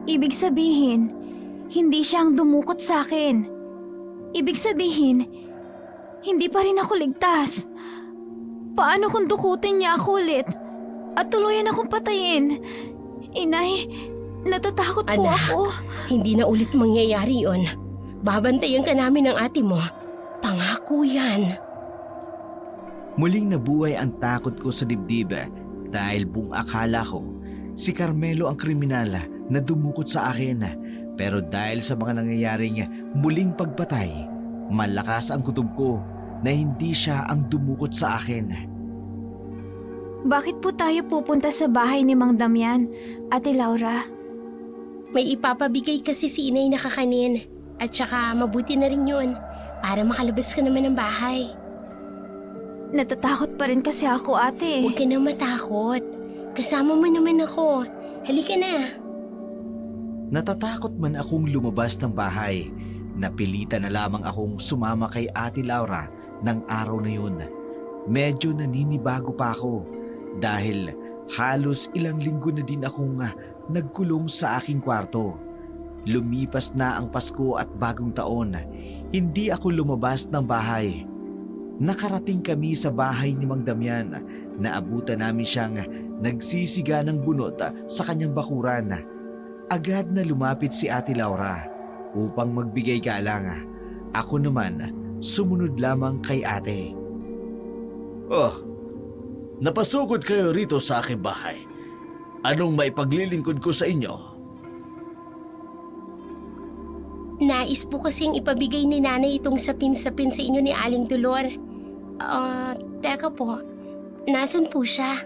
Ibig sabihin, hindi siya ang dumukot sa akin. Ibig sabihin, hindi pa rin ako ligtas. Paano kung dukutin niya ako ulit at tuluyan akong patayin? Inay, natatakot po Anak, ako. hindi na ulit mangyayari yon. Babantayan ka namin ng ate mo. Pangako yan. Muling nabuhay ang takot ko sa dibdib dahil buong akala ko si Carmelo ang kriminal na dumukot sa akin. Pero dahil sa mga nangyayaring muling pagpatay, malakas ang kutob ko na hindi siya ang dumukot sa akin. Bakit po tayo pupunta sa bahay ni Mang Damian, Ate Laura? May ipapabigay kasi si inay na kakanin. At saka mabuti na rin yun para makalabas ka naman ng bahay. Natatakot pa rin kasi ako, ate. Huwag ka na matakot. Kasama mo naman ako. Halika na. Natatakot man akong lumabas ng bahay. Napilitan na lamang akong sumama kay Ate Laura ng araw na yun. Medyo naninibago pa ako dahil halos ilang linggo na din akong nagkulong sa aking kwarto. Lumipas na ang Pasko at Bagong Taon. Hindi ako lumabas ng bahay. Nakarating kami sa bahay ni Mang Damian. Naabutan namin siyang nagsisiga ng bunot sa kanyang bakuran. Agad na lumapit si Ate Laura upang magbigay galang. Ako naman, sumunod lamang kay ate. Oh, napasugod kayo rito sa aking bahay. Anong maipaglilingkod ko sa inyo? Nais po kasing ipabigay ni nanay itong sapin-sapin sa inyo ni Aling Dolor. Teka po, nasan po siya?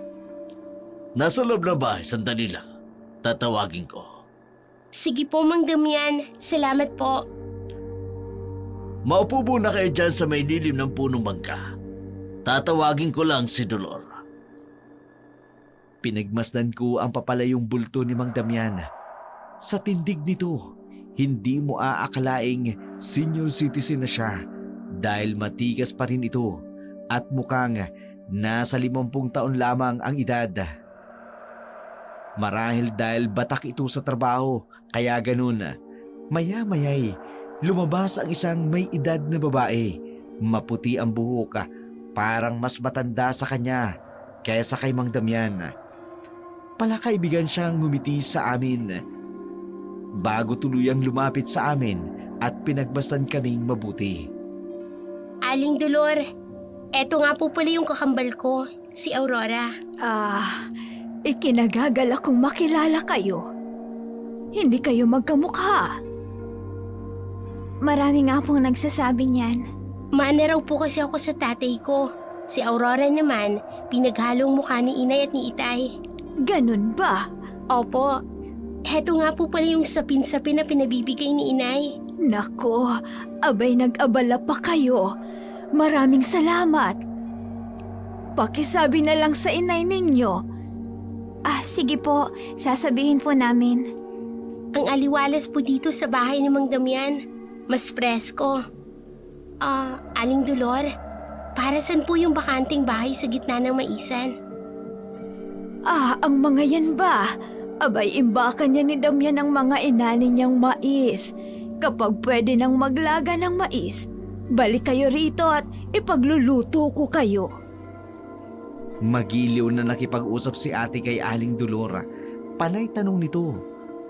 Nasa loob ng bahay, sandali lang. Tatawagin ko. Sige po, Mang Damian. Salamat po. Maupo muna kayo dyan sa may lilim ng punong bangka. Tatawagin ko lang si Dolor. Pinagmasdan ko ang papalayong bulto ni Mang Damian. Sa tindig nito, hindi mo aakalaing senior citizen na siya dahil matigas pa rin ito at mukhang nasa 50 taon lamang ang edad. Marahil dahil batak ito sa trabaho kaya ganun. Maya-maya'y lumabas ang isang may edad na babae. Maputi ang buhok, parang mas matanda sa kanya kaysa kay Mang Damian. Palakaibigan siyang ngumiti sa amin bago tuluyang lumapit sa amin at pinagbastan kaming mabuti. Aling Dolor, eto nga po pala yung kakambal ko, si Aurora. Ikinagagalak kong makilala kayo. Hindi kayo magkamukha. Marami nga pong nagsasabi niyan. Maana raw po kasi ako sa tatay ko. Si Aurora naman, pinaghalong mukha ni inay at ni itay. Ganun ba? Opo, heto nga po pala yung sapin-sapin na pinabibigay ni inay. Nako, abay nag-abala pa kayo. Maraming salamat. Pakisabi na lang sa inay ninyo. Sige po, sasabihin po namin. Ang aliwalas po dito sa bahay ni Mang Damian. Mas presko. Aling Dolor, para saan po yung bakanting bahay sa gitna ng maisan? Ang mga yan ba? Abay, imbakan niya ni Damian ang mga inani niyang mais. Kapag pwede nang maglaga ng mais, balik kayo rito at ipagluluto ko kayo. Magiliw na nakipag-usap si ate kay Aling Dolora. Panay tanong nito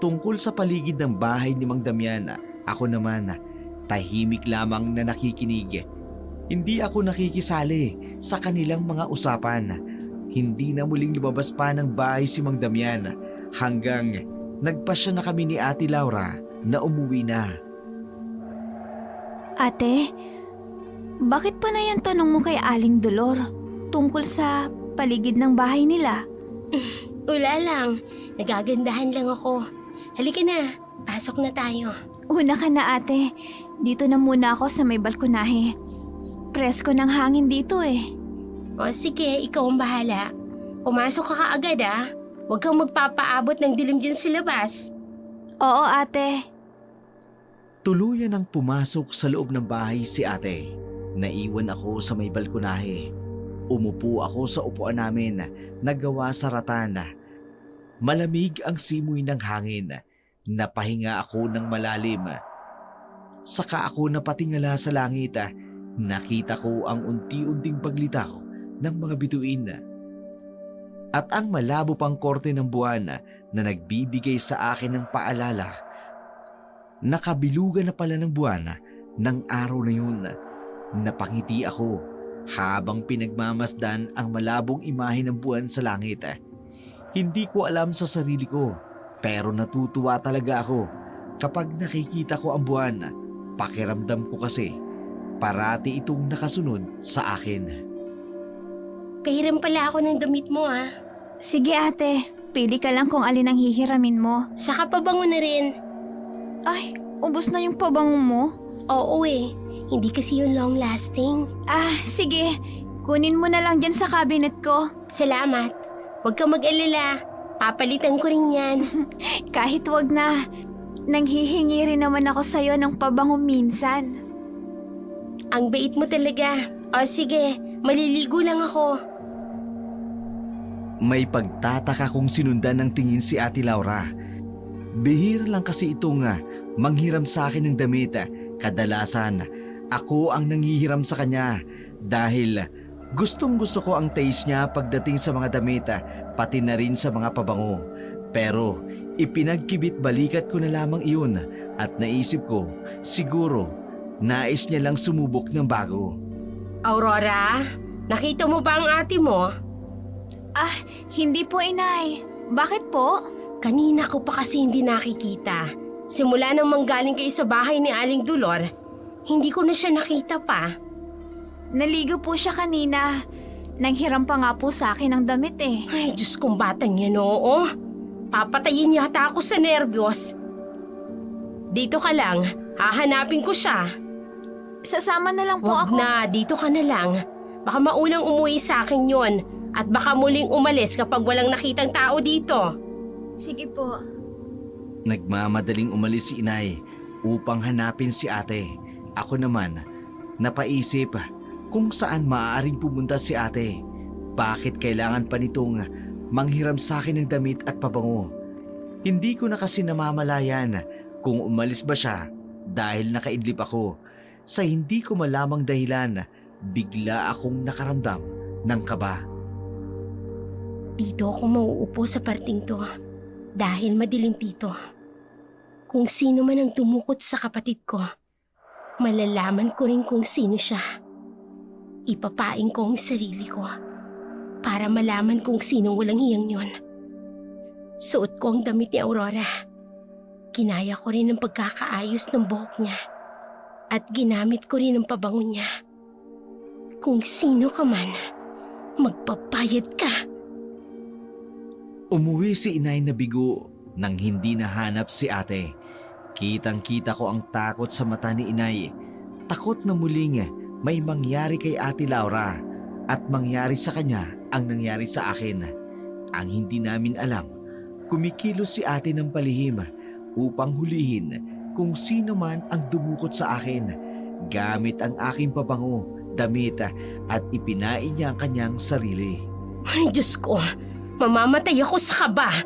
tungkol sa paligid ng bahay ni Mang Damian. Ako naman, tahimik lamang na nakikinig. Hindi ako nakikisali sa kanilang mga usapan. Hindi na muling lumabas pa ng bahay si Mang Damian hanggang nagpasya na kami ni Ate Laura na umuwi na. Ate, bakit pa na yan tanong mo kay Aling Dolor tungkol sa paligid ng bahay nila? Wala lang, nagagandahan lang ako. Halika na, pasok na tayo. Una ka na ate, dito na muna ako sa may balkonahe. Presko ng hangin dito eh. O sige, ikaw ang bahala. Pumasok ka kaagad Huwag kang magpapaabot ng dilim dyan sa labas. Oo ate. Tuluyan ang pumasok sa loob ng bahay si ate. Naiwan ako sa may balkonahe. Umupo ako sa upuan namin na gawa sa ratan. Malamig ang simoy ng hangin. Napahinga ako ng malalim. Saka ako napatingala sa langit. Nakita ko ang unti-unting paglitaw ng mga bituin. At ang malabo pang korte ng buwan na nagbibigay sa akin ng paalala. Nakabilugan na pala ng buwan ng araw na yun. Napangiti ako habang pinagmamasdan ang malabong imahe ng buwan sa langit. Hindi ko alam sa sarili ko, pero natutuwa talaga ako kapag nakikita ko ang buwan. Pakiramdam ko kasi parati itong nakasunod sa akin. Pahiram pala ako ng damit mo Sige ate, pili ka lang kung alin ang hihiramin mo. Saka pabango na rin. Ay, ubos na yung pabango mo? Oo hindi kasi yun long lasting. Sige, kunin mo na lang dyan sa cabinet ko. Salamat. Huwag kang mag-alala. Papalitan ko rin yan. Kahit wag na. Nanghihingi rin naman ako sa'yo ng pabango minsan. Ang bait mo talaga. O sige, maliligo lang ako. May pagtataka kong sinundan ng tingin si Ate Laura. Bihira lang kasi itong manghiram sa akin ng damit. Kadalasan, ako ang nanghihiram sa kanya dahil gustong gusto ko ang taste niya pagdating sa mga damit, pati na rin sa mga pabango. Pero ipinagkibit balikat ko na lamang iyon at naisip ko, siguro nais niya lang sumubok ng bago. Aurora, nakita mo ba ang ate mo? Hindi po, Inay. Bakit po? Kanina ko pa kasi hindi nakikita. Simula nang manggaling kayo sa bahay ni Aling Dolor, hindi ko na siya nakita pa. Naligo po siya kanina. Nanghiram pa nga po sa akin ng damit eh. Ay, Diyos kong batang yan, oo. Papatayin yata ako sa nerbiyos. Dito ka lang, hahanapin ko siya. Sasama na lang po Wag ako. na, dito ka na lang. Baka maunang umuwi sa akin yon at baka muling umalis kapag walang nakitang tao dito. Sige po. Nagmamadaling umalis si inay upang hanapin si ate. Ako naman, napaisip kung saan maaaring pumunta si ate. Bakit kailangan pa nitong manghiram sa akin ng damit at pabango? Hindi ko na kasi namamalayan kung umalis ba siya dahil nakaidlip ako. Sa hindi ko malamang dahilan, bigla akong nakaramdam ng kaba. Dito ako mauupo sa parting to dahil madilim dito. Kung sino man ang tumukot sa kapatid ko, malalaman ko rin kung sino siya. Ipapain ko ang sarili ko para malaman kung sino walang hiyang yon. Suot ko ang damit ni Aurora. Kinaya ko rin ang pagkakaayos ng buhok niya at ginamit ko rin ang pabango niya. Kung sino ka man, magpapayad ka. Umuwi si inay na bigo nang hindi nahanap si ate. Kitang-kita ko ang takot sa mata ni inay. Takot na muling may mangyari kay Ate Laura at mangyari sa kanya ang nangyari sa akin. Ang hindi namin alam, kumikilos si ate ng palihim upang hulihin kung sino man ang dumukot sa akin gamit ang aking pabango, damit at ipinain niya ang kanyang sarili. Ay, Diyos ko, mamamatay ako sa kaba.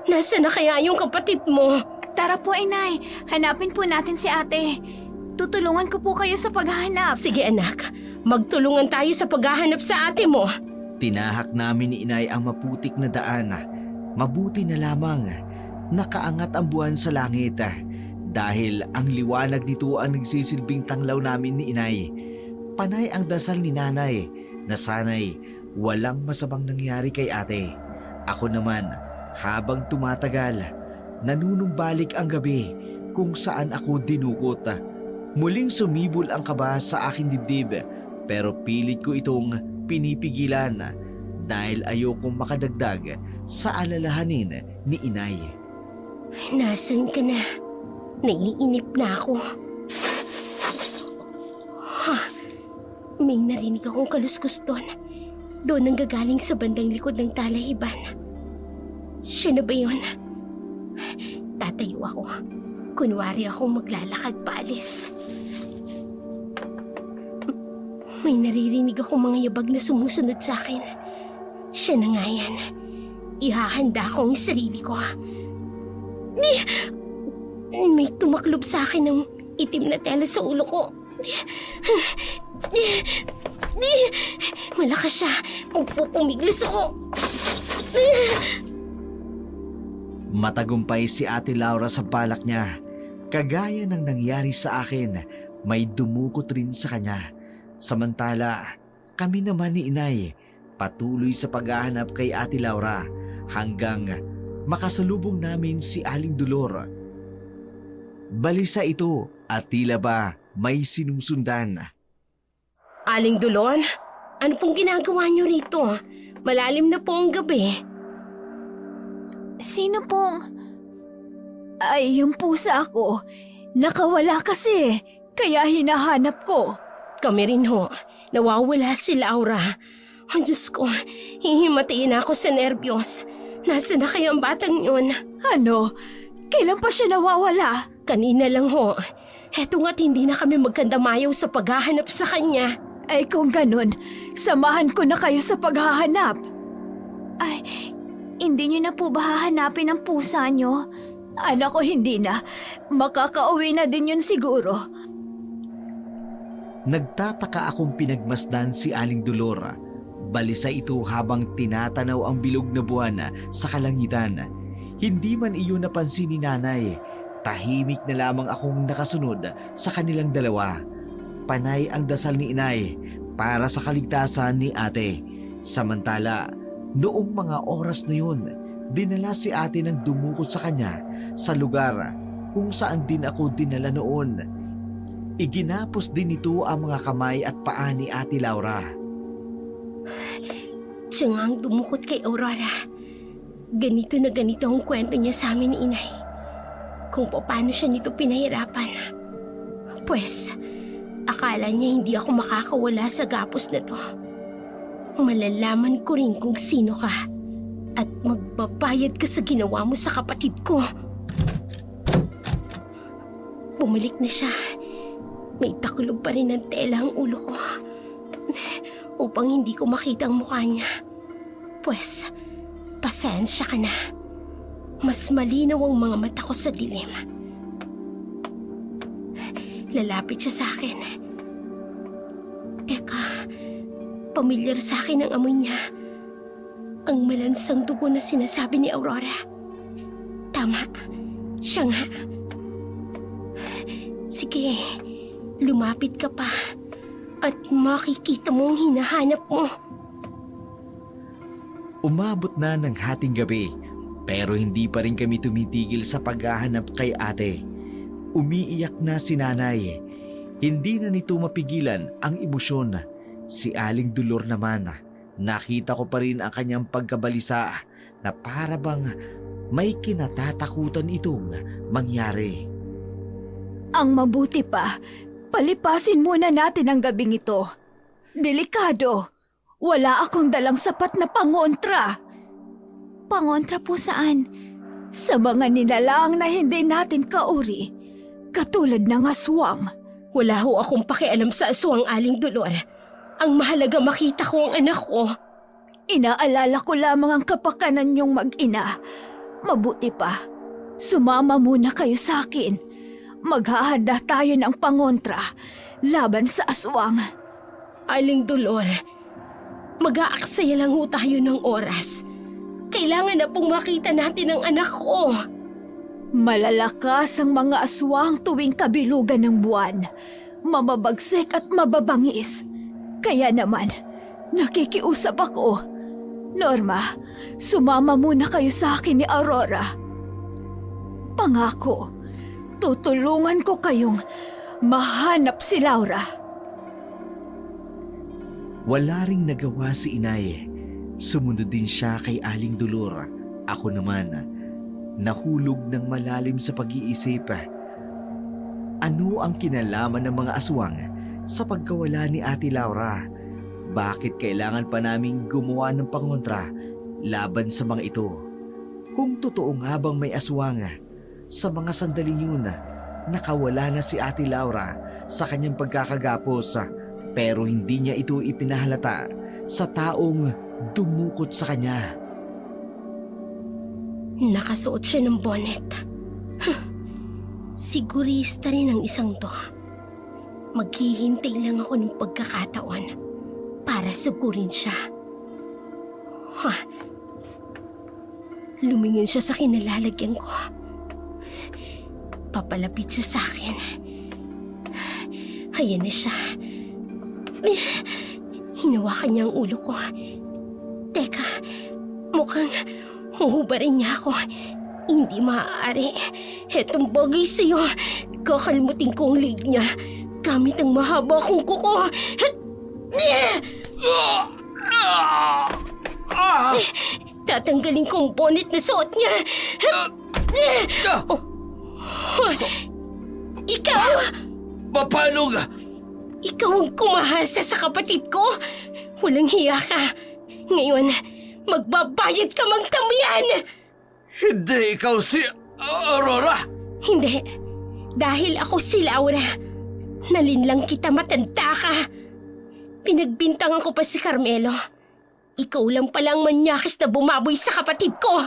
Nasaan na kaya yung kapatid mo? Tara po, Inay. Hanapin po natin si ate. Tutulungan ko po kayo sa paghahanap. Sige anak, magtulungan tayo sa paghahanap sa ate mo. Tinahak namin ni inay ang maputik na daan. Mabuti na lamang nakaangat ang buwan sa langit dahil ang liwanag nito ang nagsisilbing tanglaw namin ni inay. Panay ang dasal ni nanay na sana'y walang masamang nangyari kay ate. Ako naman, habang tumatagal, nanunumbalik ang gabi kung saan ako dinukot. Muling sumibol ang kaba sa aking dibdib pero pilit ko itong pinipigilan dahil ayokong makadagdag sa alalahanin ni inay. Nasaan ka na? Naiinip na ako. May narinig akong kaluskos doon. Doon ang gagaling sa bandang likod ng talahiban. Siya na ba yun? Tatayo ako. Kunwari akong maglalakad paalis. May naririnig akong mga yabag na sumusunod sa akin. Siya na nga yan. Ihahanda ko ang sarili ko. May tumaklob sa akin ng itim na tela sa ulo ko. Malakas siya. Magpupumiglas ako. Matagumpay si Ate Laura sa balak niya. Kagaya ng nangyari sa akin, may dumukot rin sa kanya. Samantala, kami naman ni inay patuloy sa paghahanap kay Ate Laura hanggang makasalubong namin si Aling Dolor. Balisa ito at tila ba may sinusundan. Aling Dolor, ano pong ginagawa niyo rito? Malalim na po ang gabi. Sino pong... Ay, yung pusa ko. Nakawala kasi. Kaya hinahanap ko. Kami rin ho. Nawawala si Laura. Ang Diyos ko, hihimatiin ako sa nerbiyos. Nasaan na kaya ang batang yun? Ano? Kailan pa siya nawawala? Kanina lang ho. Heto nga't hindi na kami magkandamayaw sa paghahanap sa kanya. Ay kung ganun, samahan ko na kayo sa paghahanap. Ay, hindi niyo na po ba hahanapin ang pusa niyo? Anak ko, hindi na. Makakauwi na din yun siguro. Nagtataka akong pinagmasdan si Aling Dolor. Balisa ito habang tinatanaw ang bilog na buwan sa kalangitan. Hindi man iyon napansin ni nanay. Tahimik na lamang akong nakasunod sa kanilang dalawa. Panay ang dasal ni inay para sa kaligtasan ni ate. Samantala, noong mga oras na yun, dinala si ate ng dumukot sa kanya sa lugar kung saan din ako dinala noon. Iginapos din ito ang mga kamay at paa ni Ate Laura. Siya nga ang dumukot kay Aurora. Ganito na ganito ang kwento niya sa amin ni inay. Kung paano siya nito pinahirapan. Pues, akala niya hindi ako makakawala sa gapos na to. Malalaman ko rin kung sino ka at magbabayad ka sa ginawa mo sa kapatid ko. Bumalik na siya. May takulob pa rin ng tela ang ulo ko upang hindi ko makita ang mukha niya. Pues, pasensya ka na. Mas malinaw ang mga mata ko sa dilim. Lalapit siya sa akin. Teka, pamilyar sa akin ang amoy niya. Ang malansang dugo na sinasabi ni Aurora. Tama, siya nga. Sige, lumapit ka pa at makikita mo ang hinahanap mo. Umabot na ng hating gabi pero hindi pa rin kami tumitigil sa paghahanap kay ate. Umiiyak na si nanay. Hindi na nito mapigilan ang emosyon. Si Aling Dolor naman, nakita ko pa rin ang kanyang pagkabalisa na para bang may kinatatakutan itong mangyari. Ang mabuti pa, palipasin muna natin ang gabing ito. Delikado. Wala akong dalang sapat na pangontra. Pangontra po saan? Sa mga nilalang na hindi natin kauri, katulad ng aswang. Wala ho akong pakialam sa aswang, Aling Dolor. Ang mahalaga makita ko ang anak ko. Inaalala ko lamang ang kapakanan niyong mag-ina. Mabuti pa, sumama muna kayo sa akin. Maghahanda tayo ng pangontra laban sa aswang. Aling Dolor, mag-aaksaya lang ho tayo ng oras. Kailangan na pong makita natin ang anak ko. Malalakas ang mga aswang tuwing kabilugan ng buwan. Mababagsik at mababangis. Kaya naman, nakikiusap ako. Norma, sumama muna kayo sa akin ni Aurora. Pangako, tutulungan ko kayong mahanap si Laura. Wala ring nagawa si inay. Sumunod din siya kay Aling Dolor. Ako naman, nahulog ng malalim sa pag-iisip. Ano ang kinalaman ng mga aswang sa pagkawala ni Ate Laura? Bakit kailangan pa naming gumawa ng pangontra laban sa mga ito? Kung totoo nga bang may aswang, sa mga sandaling yun, nakawala na si Ate Laura sa kanyang pagkakagapos pero hindi niya ito ipinahalata sa taong dumukot sa kanya. Nakasuot siya ng bonnet. Sigurista rin ang isang to. Maghihintay lang ako ng pagkakataon para sugurin siya. Lumingon siya sa kinalalagyan ko. Papalapit siya sa akin. Ayan na siya. Hinawakan niya ang ulo ko. Teka, mukhang huhubarin niya ako. Hindi maaari. Hetong bagay sa'yo. Kakalmutin ko ang lig niya gamit ang mahaba kong kuko. Tatanggalin ko ang bonnet na suot niya. Ikaw! Paano ka? Ikaw ang kumahasa sa kapatid ko. Walang hiya ka. Ngayon, magbabayad ka mang tamayan. Hindi ikaw si Aurora. Hindi. Dahil ako si Laura. Nalinlang kita, matanda ka. Pinagbintangan ko pa si Carmelo. Ikaw lang palang manyakis na bumaboy sa kapatid ko.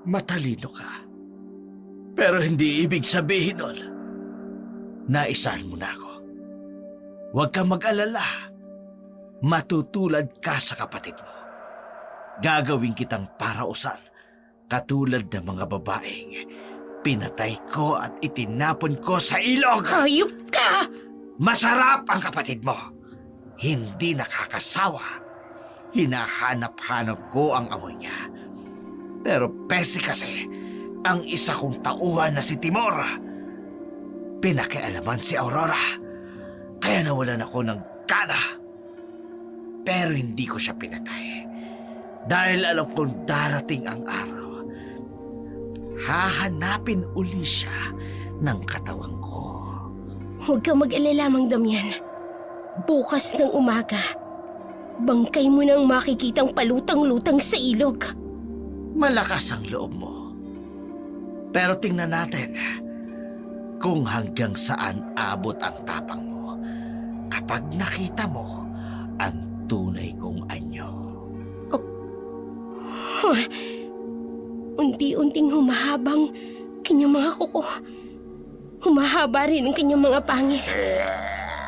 Matalino ka. Pero hindi ibig sabihin nun, naisahan mo na ako. Huwag kang mag-alala. Matutulad ka sa kapatid mo. Gagawin kitang parausan, katulad ng mga babaeng pinatay ko at itinapon ko sa ilog. Hayop ka! Masarap ang kapatid mo. Hindi nakakasawa. Hinahanap-hanap ko ang amoy niya. Pero pesi kasi, ang isa kong tauhan na si Timor. Pinakialaman si Aurora. Kaya nawalan ako ng gana. Pero hindi ko siya pinatay. Dahil alam kong darating ang araw. Hahanapin uli siya ng katawan ko. Huwag kang mag-alala, Mang Damian. Bukas ng umaga, bangkay mo nang makikitang palutang-lutang sa ilog. Malakas ang loob mo. Pero tingnan natin kung hanggang saan abot ang tapang mo kapag nakita mo ang tunay kong anyo. Unti-unting humahabang kanyang mga kuko. Humahaba rin ang kanyang mga pangil.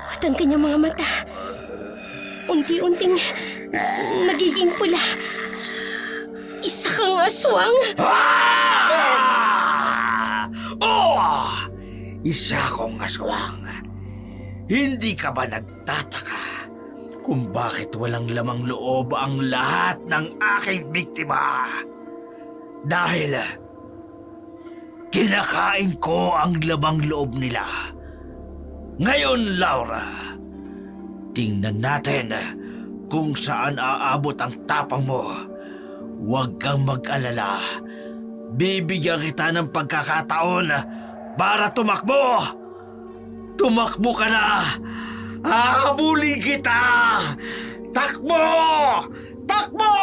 At ang kanyang mga mata. Unti-unting nagiging pula. Isa kang aswang. Isa akong aswang. Hindi ka ba nagtataka kung bakit walang lamang loob ang lahat ng aking biktima? Dahil kinakain ko ang lamang loob nila. Ngayon, Laura, tingnan natin kung saan aabot ang tapang mo. Huwag kang mag-alala. Bibigyan kita ng pagkakataon para tumakbo. Tumakbo ka na! Hahabulin kita! Takbo! Takbo!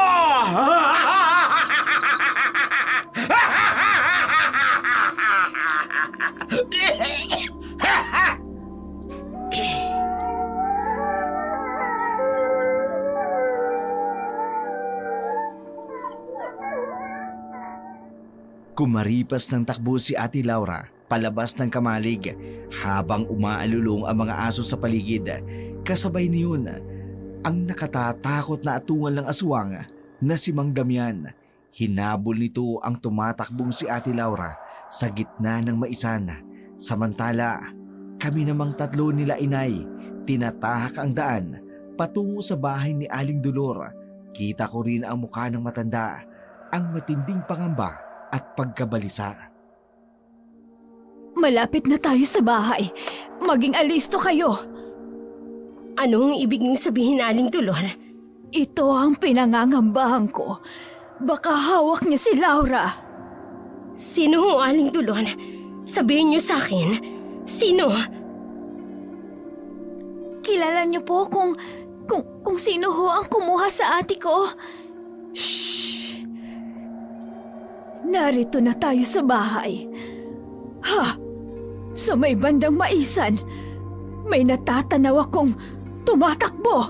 Kumaripas ng takbo si Ate Laura palabas ng kamalig habang umaalulong ang mga aso sa paligid. Kasabay niyon ang nakatatakot na atungal ng aswang na si Mang Damian. Hinabol nito ang tumatakbong si Ate Laura sa gitna ng maisan. Samantala, kami namang tatlo nila inay, tinatahak ang daan patungo sa bahay ni Aling Dolor. Kita ko rin ang mukha ng matanda, ang matinding pangamba at pagkabalisa. Malapit na tayo sa bahay. Maging alisto kayo. Anong ibig niyong sabihin, Aling Dolor? Ito ang pinangangambahan ko. Baka hawak niya si Laura. Sino ho, Aling Dolor? Sabihin niyo sa akin. Sino? Kilala niyo po kung sino ho ang kumuha sa ate ko. Shh! Narito na tayo sa bahay. Ha! Sa may bandang maisan, may natatanaw akong tumatakbo.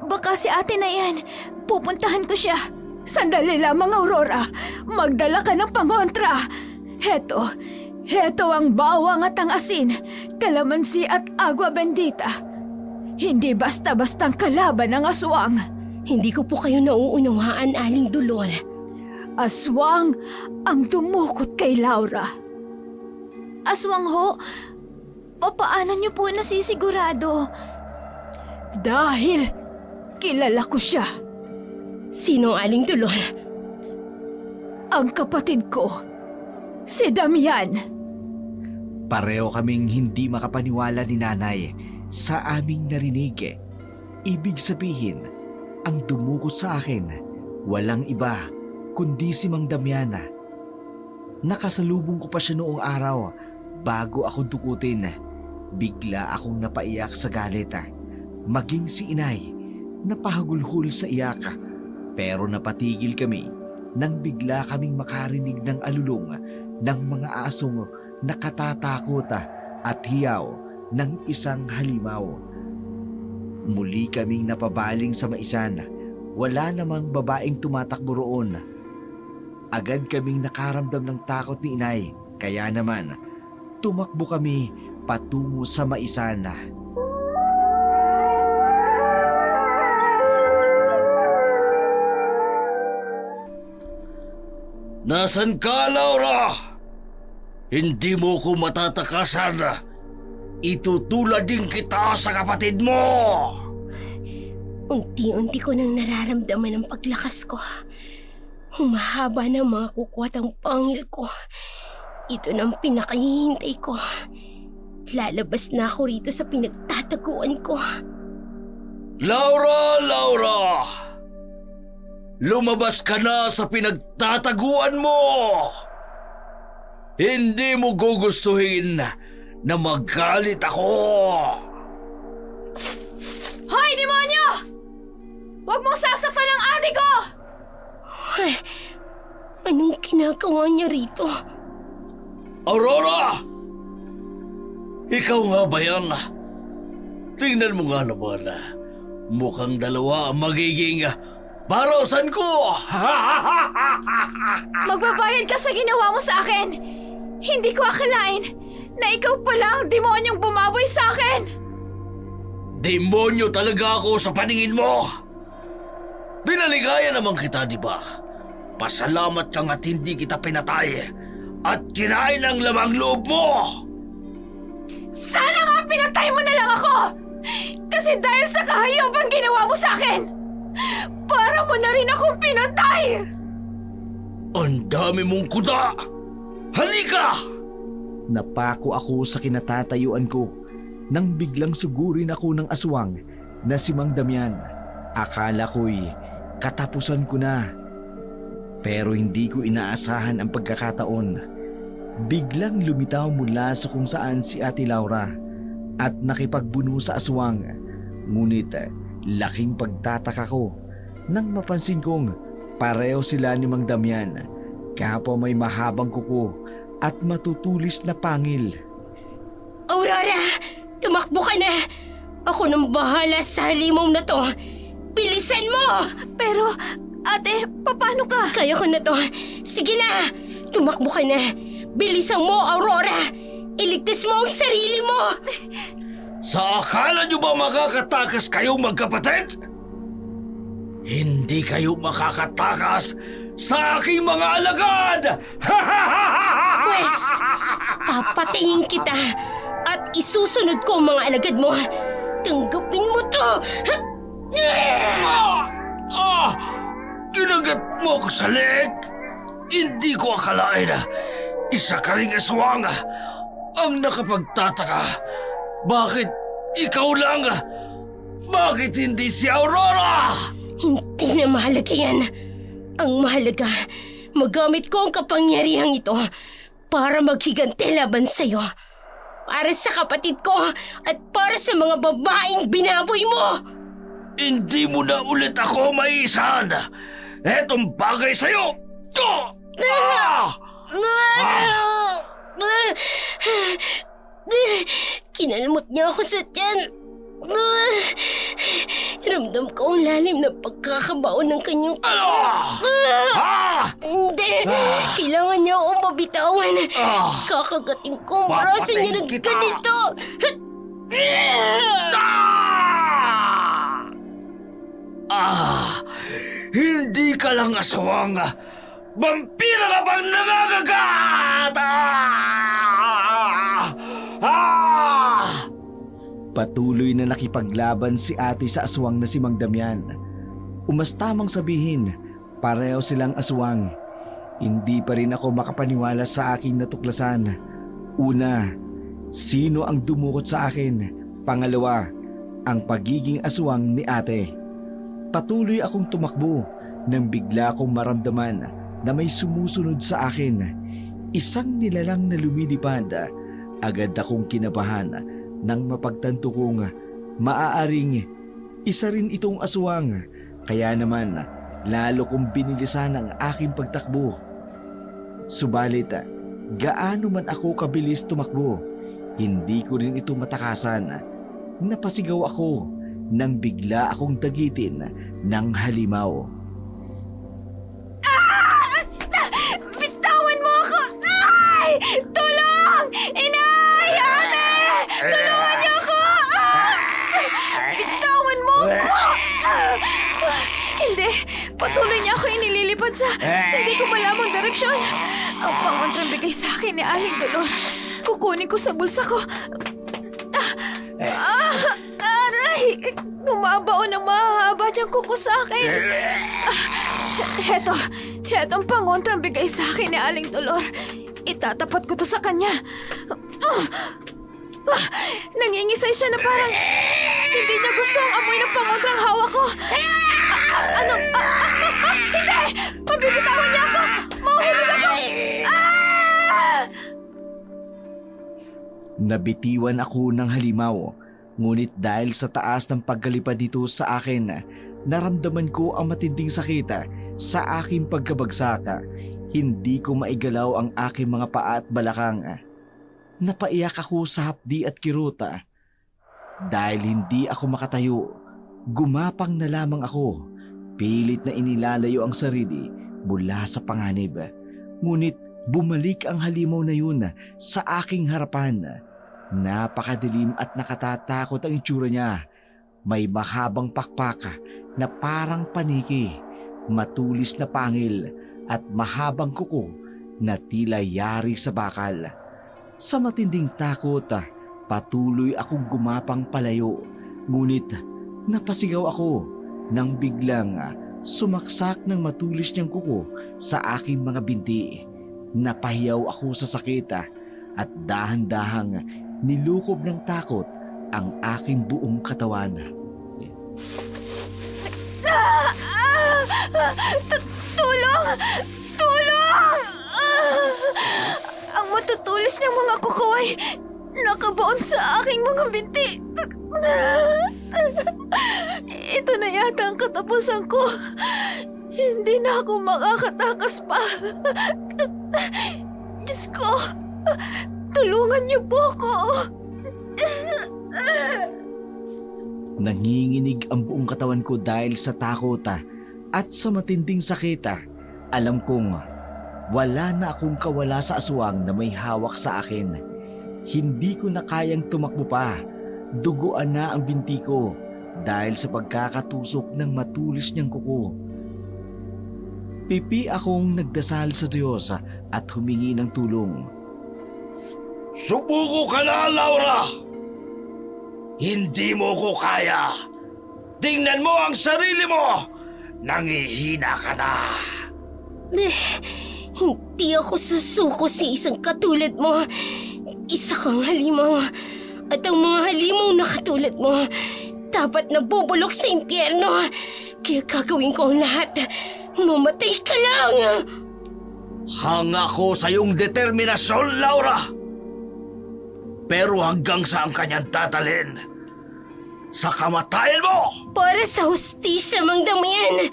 Baka si ate na yan. Pupuntahan ko siya. Sandali lamang, Aurora. Magdala ka ng pangontra. Heto ang bawang at ang asin, kalamansi at agua bendita. Hindi basta-bastang kalaban ng aswang. Hindi ko po kayo nauunawaan, Aling Dolor. Aswang ang dumukot kay Laura. Aswang ho? Paano niyo po nasisigurado? Dahil kilala ko siya. Sino, Aling Dolor? Ang kapatid ko, si Damian. Pareho kaming hindi makapaniwala ni nanay sa aming narinig. Ibig sabihin, ang dumukot sa akin, walang iba kundi si Mang Damian. Nakasalubong ko pa siya noong araw bago ako dukutin. Bigla akong napaiyak sa galit. Maging si inay, napahagulhol sa iyak. Pero napatigil kami nang bigla kaming makarinig ng alulong ng mga asong nakatatakot at hiyaw ng isang halimaw. Muli kaming napabaling sa maisan. Wala namang babaeng tumatakbo roon. Agad kaming nakaramdam ng takot ni inay, kaya naman tumakbo kami patungo sa maisan. Nasaan ka, Laura? Hindi mo ko matatakasan. Itutulad din kita sa kapatid mo. Unti-unti ko nang nararamdaman ang paglakas ko. Humahaba na mga kukwat ang pangil ko. Ito na ang pinakahihintay ko. Lalabas na ako rito sa pinagtataguan ko. Laura! Laura! Lumabas ka na sa pinagtataguan mo! Hindi mo gugustuhin na magalit ako! Hoy, demonyo! Huwag mong sasaktan ang ate ko! Ay, anong ginagawa niya rito? Aurora! Ikaw nga ba yan? Tingnan mo nga naman. Mukhang dalawa ang magiging parosan ko! Magbabayad ka sa ginawa mo sa akin! Hindi ko akalain na ikaw pala ang demonyong bumaboy sa akin! Demonyo talaga ako sa paningin mo! Pinaligaya naman kita, di ba? Pasalamat kang at hindi kita pinatay at kinain ang lamang loob mo! Sana nga pinatay mo na lang ako! Kasi dahil sa kahayopang ginawa mo sa akin, para mo na rin akong pinatay! Ang dami mong kuda! Halika! Napako ako sa kinatatayuan ko nang biglang sugurin ako ng aswang na si Mang Damian. Akala ko'y katapusan ko na. Pero hindi ko inaasahan ang pagkakataon. Biglang lumitaw mula sa kung saan si Ate Laura at nakipagbuno sa aswang. Ngunit laking pagtataka ko nang mapansin kong pareho sila ni Mang Damian. Kapwa may mahabang kuko at matutulis na pangil. Aurora! Tumakbo ka na! Ako nang bahala sa halimaw na to! Bilisan mo! Pero, ate, paano ka? Kaya ko na to. Sige na! Tumakbo ka na! Bilisan mo, Aurora! Iligtas mo ang sarili mo! Sa akala niyo ba makakatakas kayo magkapatid? Hindi kayo makakatakas sa aking mga alagad! Pwes, papatayin kita at isusunod ko ang mga alagad mo. Tanggapin mo to! Kinagat mo ako sa leeg! Hindi ko akalain na isa ka ring aswang ang nakapagtataka. Bakit ikaw lang? Bakit hindi si Aurora? Hindi na mahalaga yan. Ang mahalaga, magamit ko ang kapangyarihang ito para maghiganti laban sa'yo. Para sa kapatid ko at para sa mga babaeng binaboy mo. Hindi mo na ulit ako maisan. Etong bagay sa'yo. Kinalmot niya ako sa tiyan. Ramdam ko ang lalim na pagkakabaon ng kanyang... Hindi! Kailangan niya akong mabitawan. Kakagating ko ang braso niya ng ganito. Hindi ka lang aswang. Vampira ka bang nangangagat? Patuloy na nakipaglaban si ate sa aswang na si Mang Damian. Umastamang sabihin, pareho silang aswang. Hindi pa rin ako makapaniwala sa aking natuklasan. Una, sino ang dumukot sa akin? Pangalawa, ang pagiging aswang ni ate. Patuloy akong tumakbo nang bigla akong maramdaman na may sumusunod sa akin. Isang nilalang na lumilipad. Agad akong kinabahan nang mapagtanto kong maaaring isa rin itong aswang. Kaya naman lalo kong binilisan ang aking pagtakbo. Subalit gaano man ako kabilis tumakbo, hindi ko rin ito matakasan. Napasigaw ako nang bigla akong dagitin ng halimaw. Ang pangontrang bigay sa akin ni Aling Dolor. Kukunin ko sa bulsa ko. Aray! Bumabaon ng mahahaba niyang kuko sa akin. Heto ang pangontrang bigay sa akin ni Aling Dolor. Itatapat ko to sa kanya. Nangingisay siya na parang hindi niya gusto ang amoy ng pangontrang hawak ko. Hindi! Mabibitawan niya ako! Mahuhulog ako! Nabitiwan ako ng halimaw, ngunit dahil sa taas ng pagkalipad dito sa akin, naramdaman ko ang matinding sakit sa aking pagkabagsak. Hindi ko maigalaw ang aking mga paa at balakang. Napaiyak ako sa hapdi at kiruta. Dahil hindi ako makatayo, gumapang na lamang ako. Pilit na inilalayo ang sarili mula sa panganib. Ngunit bumalik ang halimaw na yun sa aking harapan. Napakadilim at nakatatakot ang itsura niya. May mahabang pakpak na parang paniki, matulis na pangil at mahabang kuko na tila yari sa bakal. Sa matinding takot, patuloy akong gumapang palayo. Ngunit napasigaw ako nang biglang sumaksak ng matulis niyang kuko sa aking mga binti. Napahiyaw ako sa sakit at dahan-dahang nilukob ng takot ang aking buong katawan. Tulong! Tulong! Ang matutulis ng mga kuko ay nakabaon sa aking mga binti. Ito na yata ang katapusan ko. Hindi na ako makakatakas pa. Diyos ko, tulungan niyo po ako. Nanginginig ang buong katawan ko dahil sa takot at sa matinding sakit. Alam kong wala na akong kawala sa aswang na may hawak sa akin. Hindi ko na kayang tumakbo pa. Duguan na ang binti ko dahil sa pagkakatusok ng matulis niyang kuko. Pipi akong nagdasal sa Diyos at humingi ng tulong. Subuko ka na, Laura! Hindi mo ko kaya. Tingnan mo ang sarili mo! Nangihina ka na! Hindi ako susuko sa isang katulad mo. Isa kang halimaw. At ang mga halimaw na katulad mo, dapat nabubulok sa impyerno. Kaya gagawin ko ang lahat. Mamatay ka lang! Hanga ko sa iyong determinasyon, Laura! Pero hanggang saan kanyang tatalin? Sa kamatayan mo! Para sa hustisya, Mang Damian.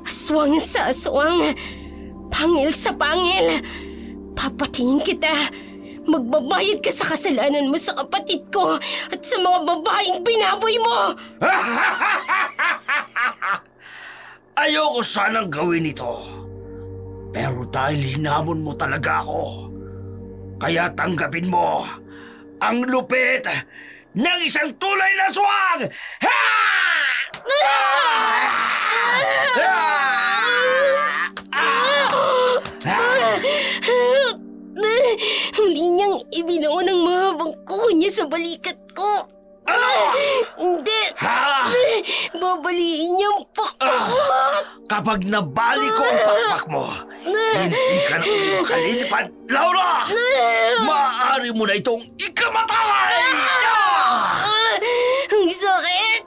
Aswang sa aswang. Pangil sa pangil. Papatayin kita. Magbabayad ka sa kasalanan mo sa kapatid ko at sa mga babaeng binaboy mo. Ayoko sanang gawin ito. Pero dahil hinamon mo talaga ako, kaya tanggapin mo ang lupit ng isang tunay na aswang! Ha! Huli niyang ibinuo ng mahabang kuko niya sa balikat ko. Hindi! Ha? Babaliin niyang pakpak! Kapag nabali ko ang pakpak mo, hindi ka na makalilipad, Laura! Maaari mo na itong ikamatay! Ang sakit!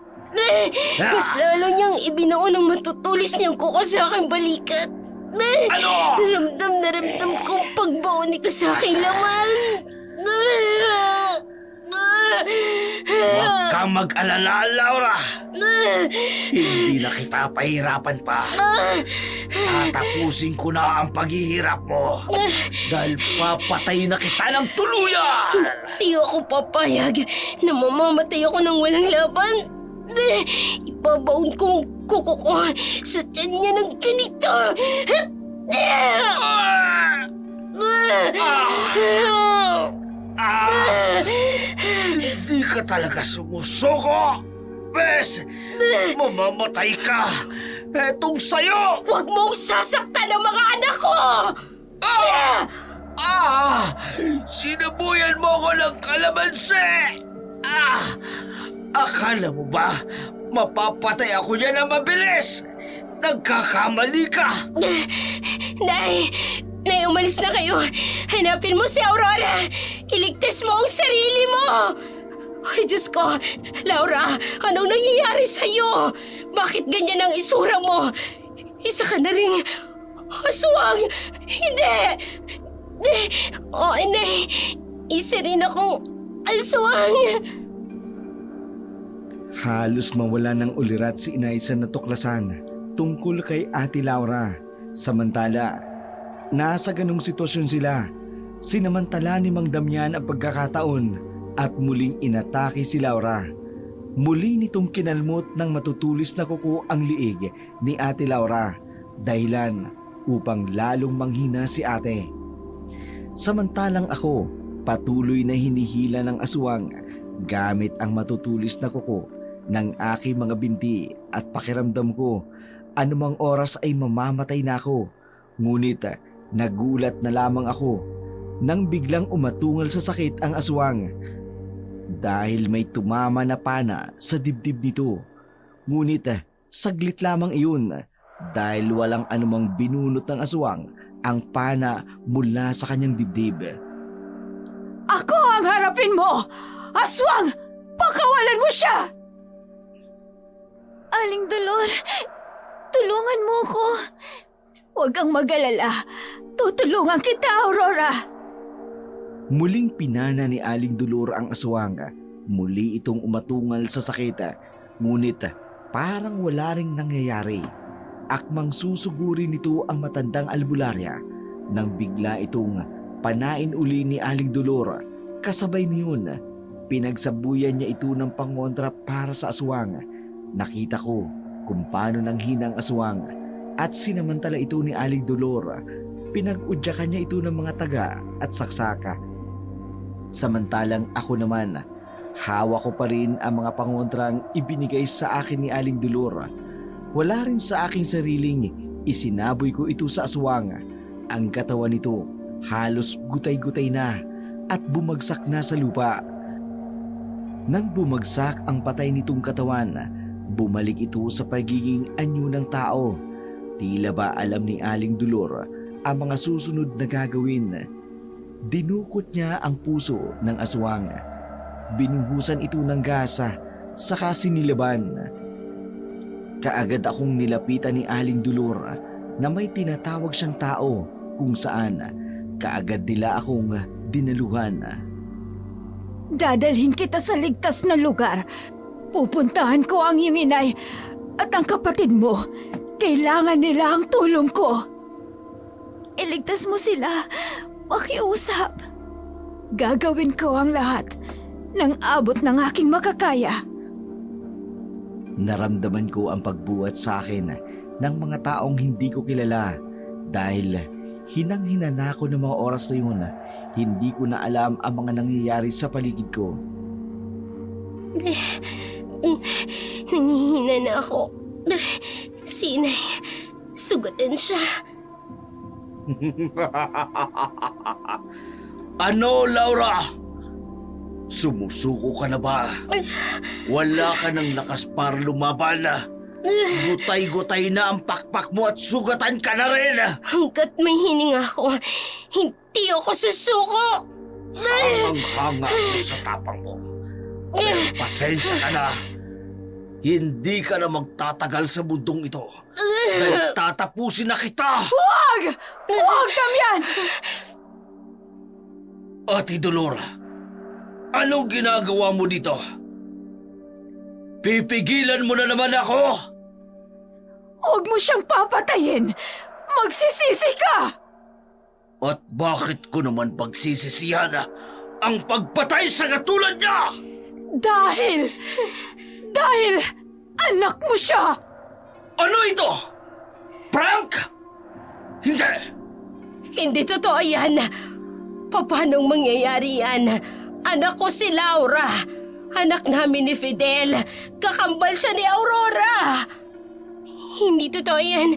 Mas lalo niyang ibinuo ng matutulis niyang kuko sa aking balikat. Ano? Ramdam na ramdam kong pagbaon nito sa aking laman. Huwag kang mag-alala, Laura. Hindi na kita pahirapan pa. Tatapusin ko na ang paghihirap mo dahil papatayin na kita ng tuluyan. Di ako papayag na mamamatay ako ng walang laban. Ibabaon kong kuko ko sa tiyan niya ng ganito. Hindi ka talaga sumusuko. Bes, mamamatay ka. Etong sayo. Huwag mong sasaktan ang mga anak ko! Sinabuyan mo ko ng kalamansi! Akala mo ba mapapatay ako niya na mabilis? Nagkakamali ka! Nay! Nay, umalis na kayo! Hanapin mo si Aurora! Iligtas mo ang sarili mo! Ay, Diyos ko! Laura, anong nangyayari sa'yo? Bakit ganyan ang isura mo? Isa ka na ring aswang! Hindi! Oo, Nay! Isa rin akong aswang! Halos mawala ng ulirat si inay sa natuklasan tungkol kay Ate Laura. Samantala, nasa ganong sitwasyon sila. Sinamantala ni Mang Damian ang pagkakataon at muling inatake si Laura. Muli nitong kinalmot ng matutulis na kuko ang liig ni Ate Laura, dahilan upang lalong manghina si ate. Samantalang ako, patuloy na hinihila ng aswang gamit ang matutulis na kuko ng aking mga binti at pakiramdam ko anumang oras ay mamamatay na ako. Ngunit nagulat na lamang ako nang biglang umatungal sa sakit ang aswang dahil may tumama na pana sa dibdib nito. Ngunit saglit lamang iyon dahil walang anumang binunot ng aswang ang pana mula sa kanyang dibdib. Ako ang harapin mo! Aswang! Pakawalan mo siya! Aling Dolor, tulungan mo ko. Huwag kang mag-alala. Tutulungan kita, Aurora. Muling pinana ni Aling Dolor ang aswang. Muli itong umatungal sa sakit. Ngunit parang wala ring nangyayari. Akmang susuguri nito ang matandang albularya nang bigla itong panain uli ni Aling Dolor. Kasabay niyon, pinagsabuyan niya ito ng pangontra para sa aswang. Nakita ko kung paano nanghinang aswang at sinamantala ito ni Aling Dolor. Pinag-udyakan niya ito ng mga taga at saksaka. Samantalang ako naman, hawak ko pa rin ang mga pangontrang ibinigay sa akin ni Aling Dolor. Wala rin sa aking sariling isinaboy ko ito sa aswang. Ang katawan nito halos gutay-gutay na at bumagsak na sa lupa. Nang bumagsak ang patay nitong katawan, bumalik ito sa pagiging anyo ng tao. Tila ba alam ni Aling Dolor ang mga susunod na gagawin? Dinukot niya ang puso ng aswang. Binuhusan ito ng gasa, saka sinilaban. Kaagad akong nilapitan ni Aling Dolor na may tinatawag siyang tao kung saan kaagad nila akong dinaluhan. Dadalhin kita sa ligtas na lugar. Pupuntahan ko ang iyong inay at ang kapatid mo. Kailangan nila ang tulong ko. Iligtas mo sila. Pakiusap. Gagawin ko ang lahat ng abot ng aking makakaya. Naramdaman ko ang pagbuhat sa akin ng mga taong hindi ko kilala dahil hinang-hina na ako ng mga oras na yun. Hindi ko na alam ang mga nangyayari sa paligid ko. Nangihina na ako. Sinay, sugatan siya. Ano, Laura? Sumusuko ka na ba? Wala ka ng lakas para lumaban. Gutay-gutay na ang pakpak mo at sugatan ka na rin. Hanggat may hininga ako, hindi ako susuko. Hangang-hanga mo sa tapang mo. Pero pasensya ka na. Hindi ka na magtatagal sa mundong ito. Dahil tatapusin na kita. Huwag! Huwag, Damian! Ate Dolor, anong ginagawa mo dito? Pipigilan mo na naman ako! Huwag mo siyang papatayin! Magsisisi ka! At bakit ko naman pagsisisihan ang pagpatay sa katulad niya? Dahil anak mo siya! Ano ito? Prank? Hindi! Hindi totoo yan. Paanong mangyayari yan? Anak ko si Laura. Anak namin ni Fidel. Kakambal siya ni Aurora. Hindi totoo yan.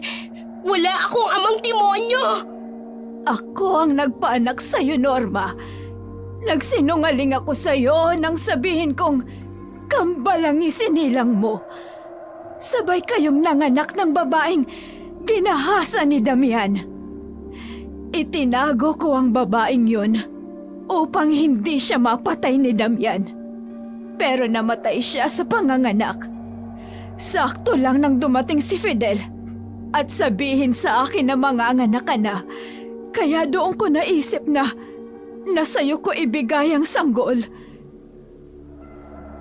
Wala akong amang demonyo. Ako ang nagpaanak sa'yo, Norma. Nagsinungaling ako sa'yo nang sabihin kong kambal ang isinilang mo. Sabay kayong nanganak ng babaeng ginahasa ni Damian. Itinago ko ang babaeng yun upang hindi siya mapatay ni Damian. Pero namatay siya sa panganganak. Sakto lang nang dumating si Fidel at sabihin sa akin na manganganak ka na. Kaya doon ko naisip na sa'yo ko ibigay ang sanggol.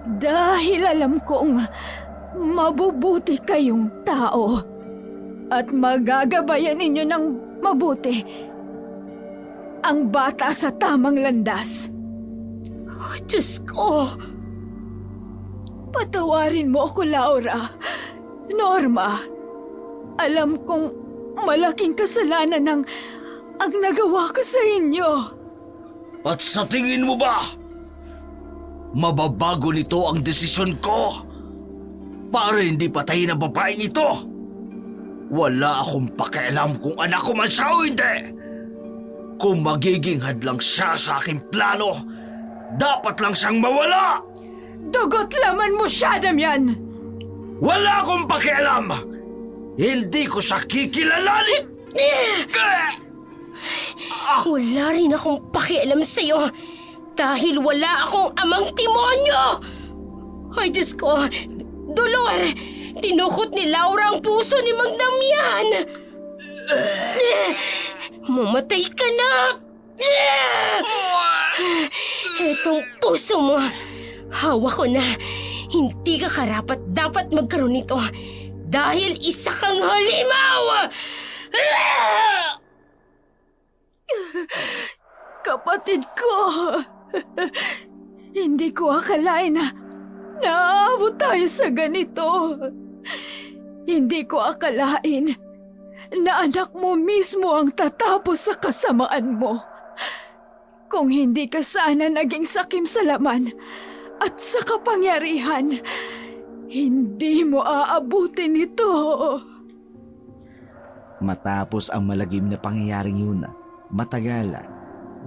Dahil alam kong mabubuti kayong tao at magagabayan ninyo ng mabuti ang bata sa tamang landas. Oh, Diyos ko! Patawarin mo ako, Laura. Norma, alam kong malaking kasalanan ang nagawa ko sa inyo. At sa tingin mo ba, mababago nito ang desisyon ko para hindi patayin ang babaeng ito? Wala akong pakialam kung anak ko man siya o hindi. Kung magiging hadlang siya sa aking plano, dapat lang siyang mawala! Dugot laman mo siya, Damian! Wala akong pakialam! Hindi ko siya kikilalanin! Wala rin akong pakialam sa'yo dahil wala akong amang timonyo! Ay, Diyos ko! Dolor! Tinukot ni Laura ang puso ni Mang Damian! Mamatay ka na! Itong puso mo, hawak ko na. Hindi ka karapat dapat magkaroon nito dahil isa kang halimaw! Kapatid ko! Hindi ko akalain na naabot tayo sa ganito. Hindi ko akalain na anak mo mismo ang tatapos sa kasamaan mo. Kung hindi ka sana naging sakim sa laman at sa kapangyarihan, hindi mo aabutin ito. Matapos ang malagim na pangyayaring yun, matagal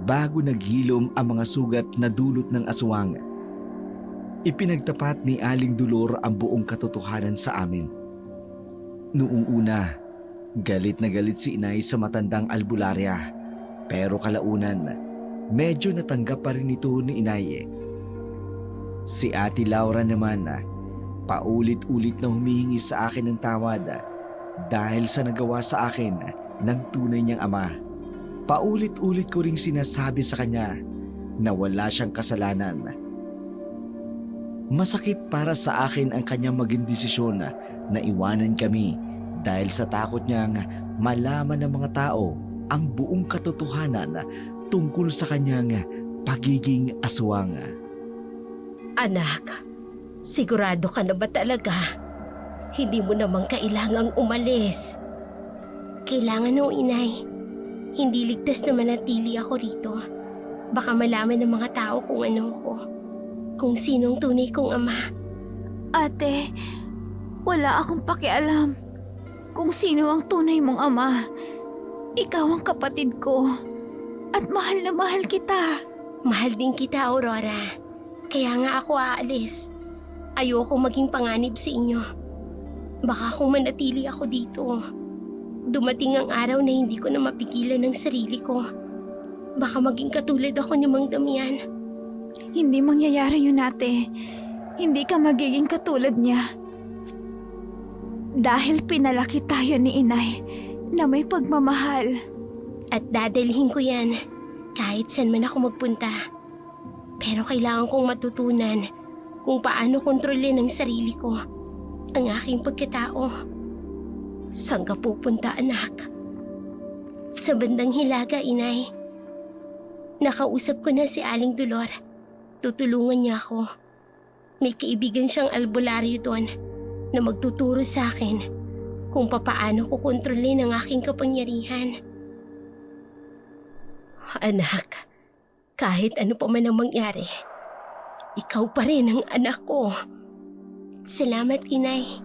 bago naghilom ang mga sugat na dulot ng aswang. Ipinagtapat ni Aling Dolor ang buong katotohanan sa amin. Noong una, galit na galit si inay sa matandang albularya, pero kalaunan, medyo natanggap pa rin ito ni inay. Si Ate Laura naman, paulit-ulit na humihingi sa akin ng tawad dahil sa nagawa sa akin ng tunay niyang ama. Paulit-ulit ko ring sinasabi sa kanya na wala siyang kasalanan. Masakit para sa akin ang kanyang maging desisyon na iwanan kami dahil sa takot niyang malaman ng mga tao ang buong katotohanan tungkol sa kanyang pagiging aswang. Anak, sigurado ka na ba talaga? Hindi mo namang kailangang umalis. Kailangan o inay. Hindi ligtas na manatili ako rito. Baka malaman ng mga tao kung ano ko. Kung sinong tunay kong ama. Ate, wala akong pakialam kung sino ang tunay mong ama. Ikaw ang kapatid ko at mahal na mahal kita. Mahal din kita, Aurora. Kaya nga ako aalis. Ayoko maging panganib sa inyo. Baka kung manatili ako dito, dumating ang araw na hindi ko na mapigilan ng sarili ko. Baka maging katulad ako ni Mang Damian. Hindi mangyayari yun, ate. Hindi ka magiging katulad niya. Dahil pinalaki tayo ni inay na may pagmamahal. At dadalhin ko yan kahit saan man ako magpunta. Pero kailangan kong matutunan kung paano kontrolin ang sarili ko, ang aking pagkatao. Saan ka pupunta, anak? Sa bandang Hilaga, inay. Nakausap ko na si Aling Dolor. Tutulungan niya ako. May kaibigan siyang albularyo doon na magtuturo sa akin kung papaano ko kontrolin ang aking kapangyarihan. Anak, kahit ano pa man ang mangyari, ikaw pa rin ang anak ko. Salamat, inay.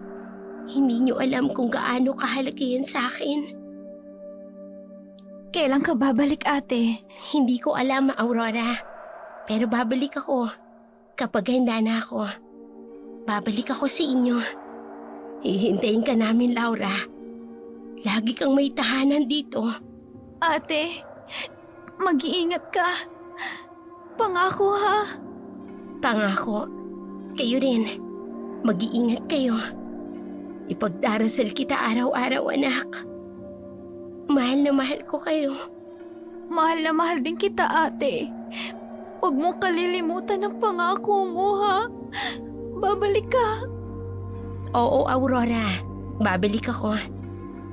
Hindi niyo alam kung gaano kahalaga yan sa akin. Kailan ka babalik, ate? Hindi ko alam, Aurora. Pero babalik ako kapag handa na ako. Babalik ako sa inyo. Hihintayin ka namin, Laura. Lagi kang may tahanan dito. Ate, mag-iingat ka. Pangako ha. Pangako, kayo rin. Mag-iingat kayo. Ipagdarasal kita araw-araw, anak. Mahal na mahal ko kayo. Mahal na mahal din kita, ate. Huwag mong kalilimutan ang pangako mo, ha? Babalik ka. Oo, Aurora. Babalik ako.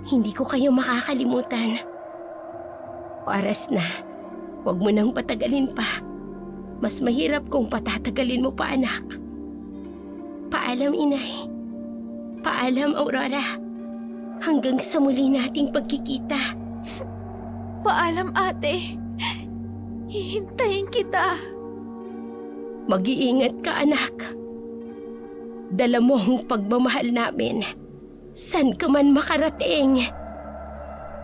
Hindi ko kayo makakalimutan. Oras na. Huwag mo nang patagalin pa. Mas mahirap kung patatagalin mo pa, anak. Paalam, inay. Paalam, Aurora. Hanggang sa muli nating pagkikita. Paalam, ate. Hihintayin kita. Mag-iingat ka, anak. Dala mo ang pagmamahal namin. San ka man makarating.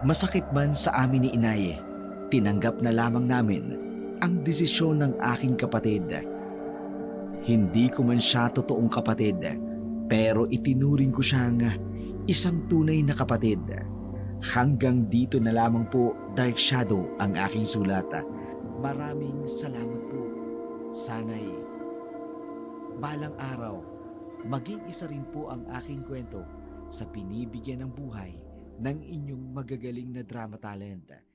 Masakit man sa amin ni Inay, tinanggap na lamang namin ang desisyon ng aking kapatid. Hindi ko man siya totoong kapatid, pero itinuring ko siyang isang tunay na kapatid. Hanggang dito na lamang po, Dark Shadow, ang aking sulat. Maraming salamat po. Sana'y balang araw, maging isa rin po ang aking kwento sa pinibigyan ng buhay ng inyong magagaling na drama talent.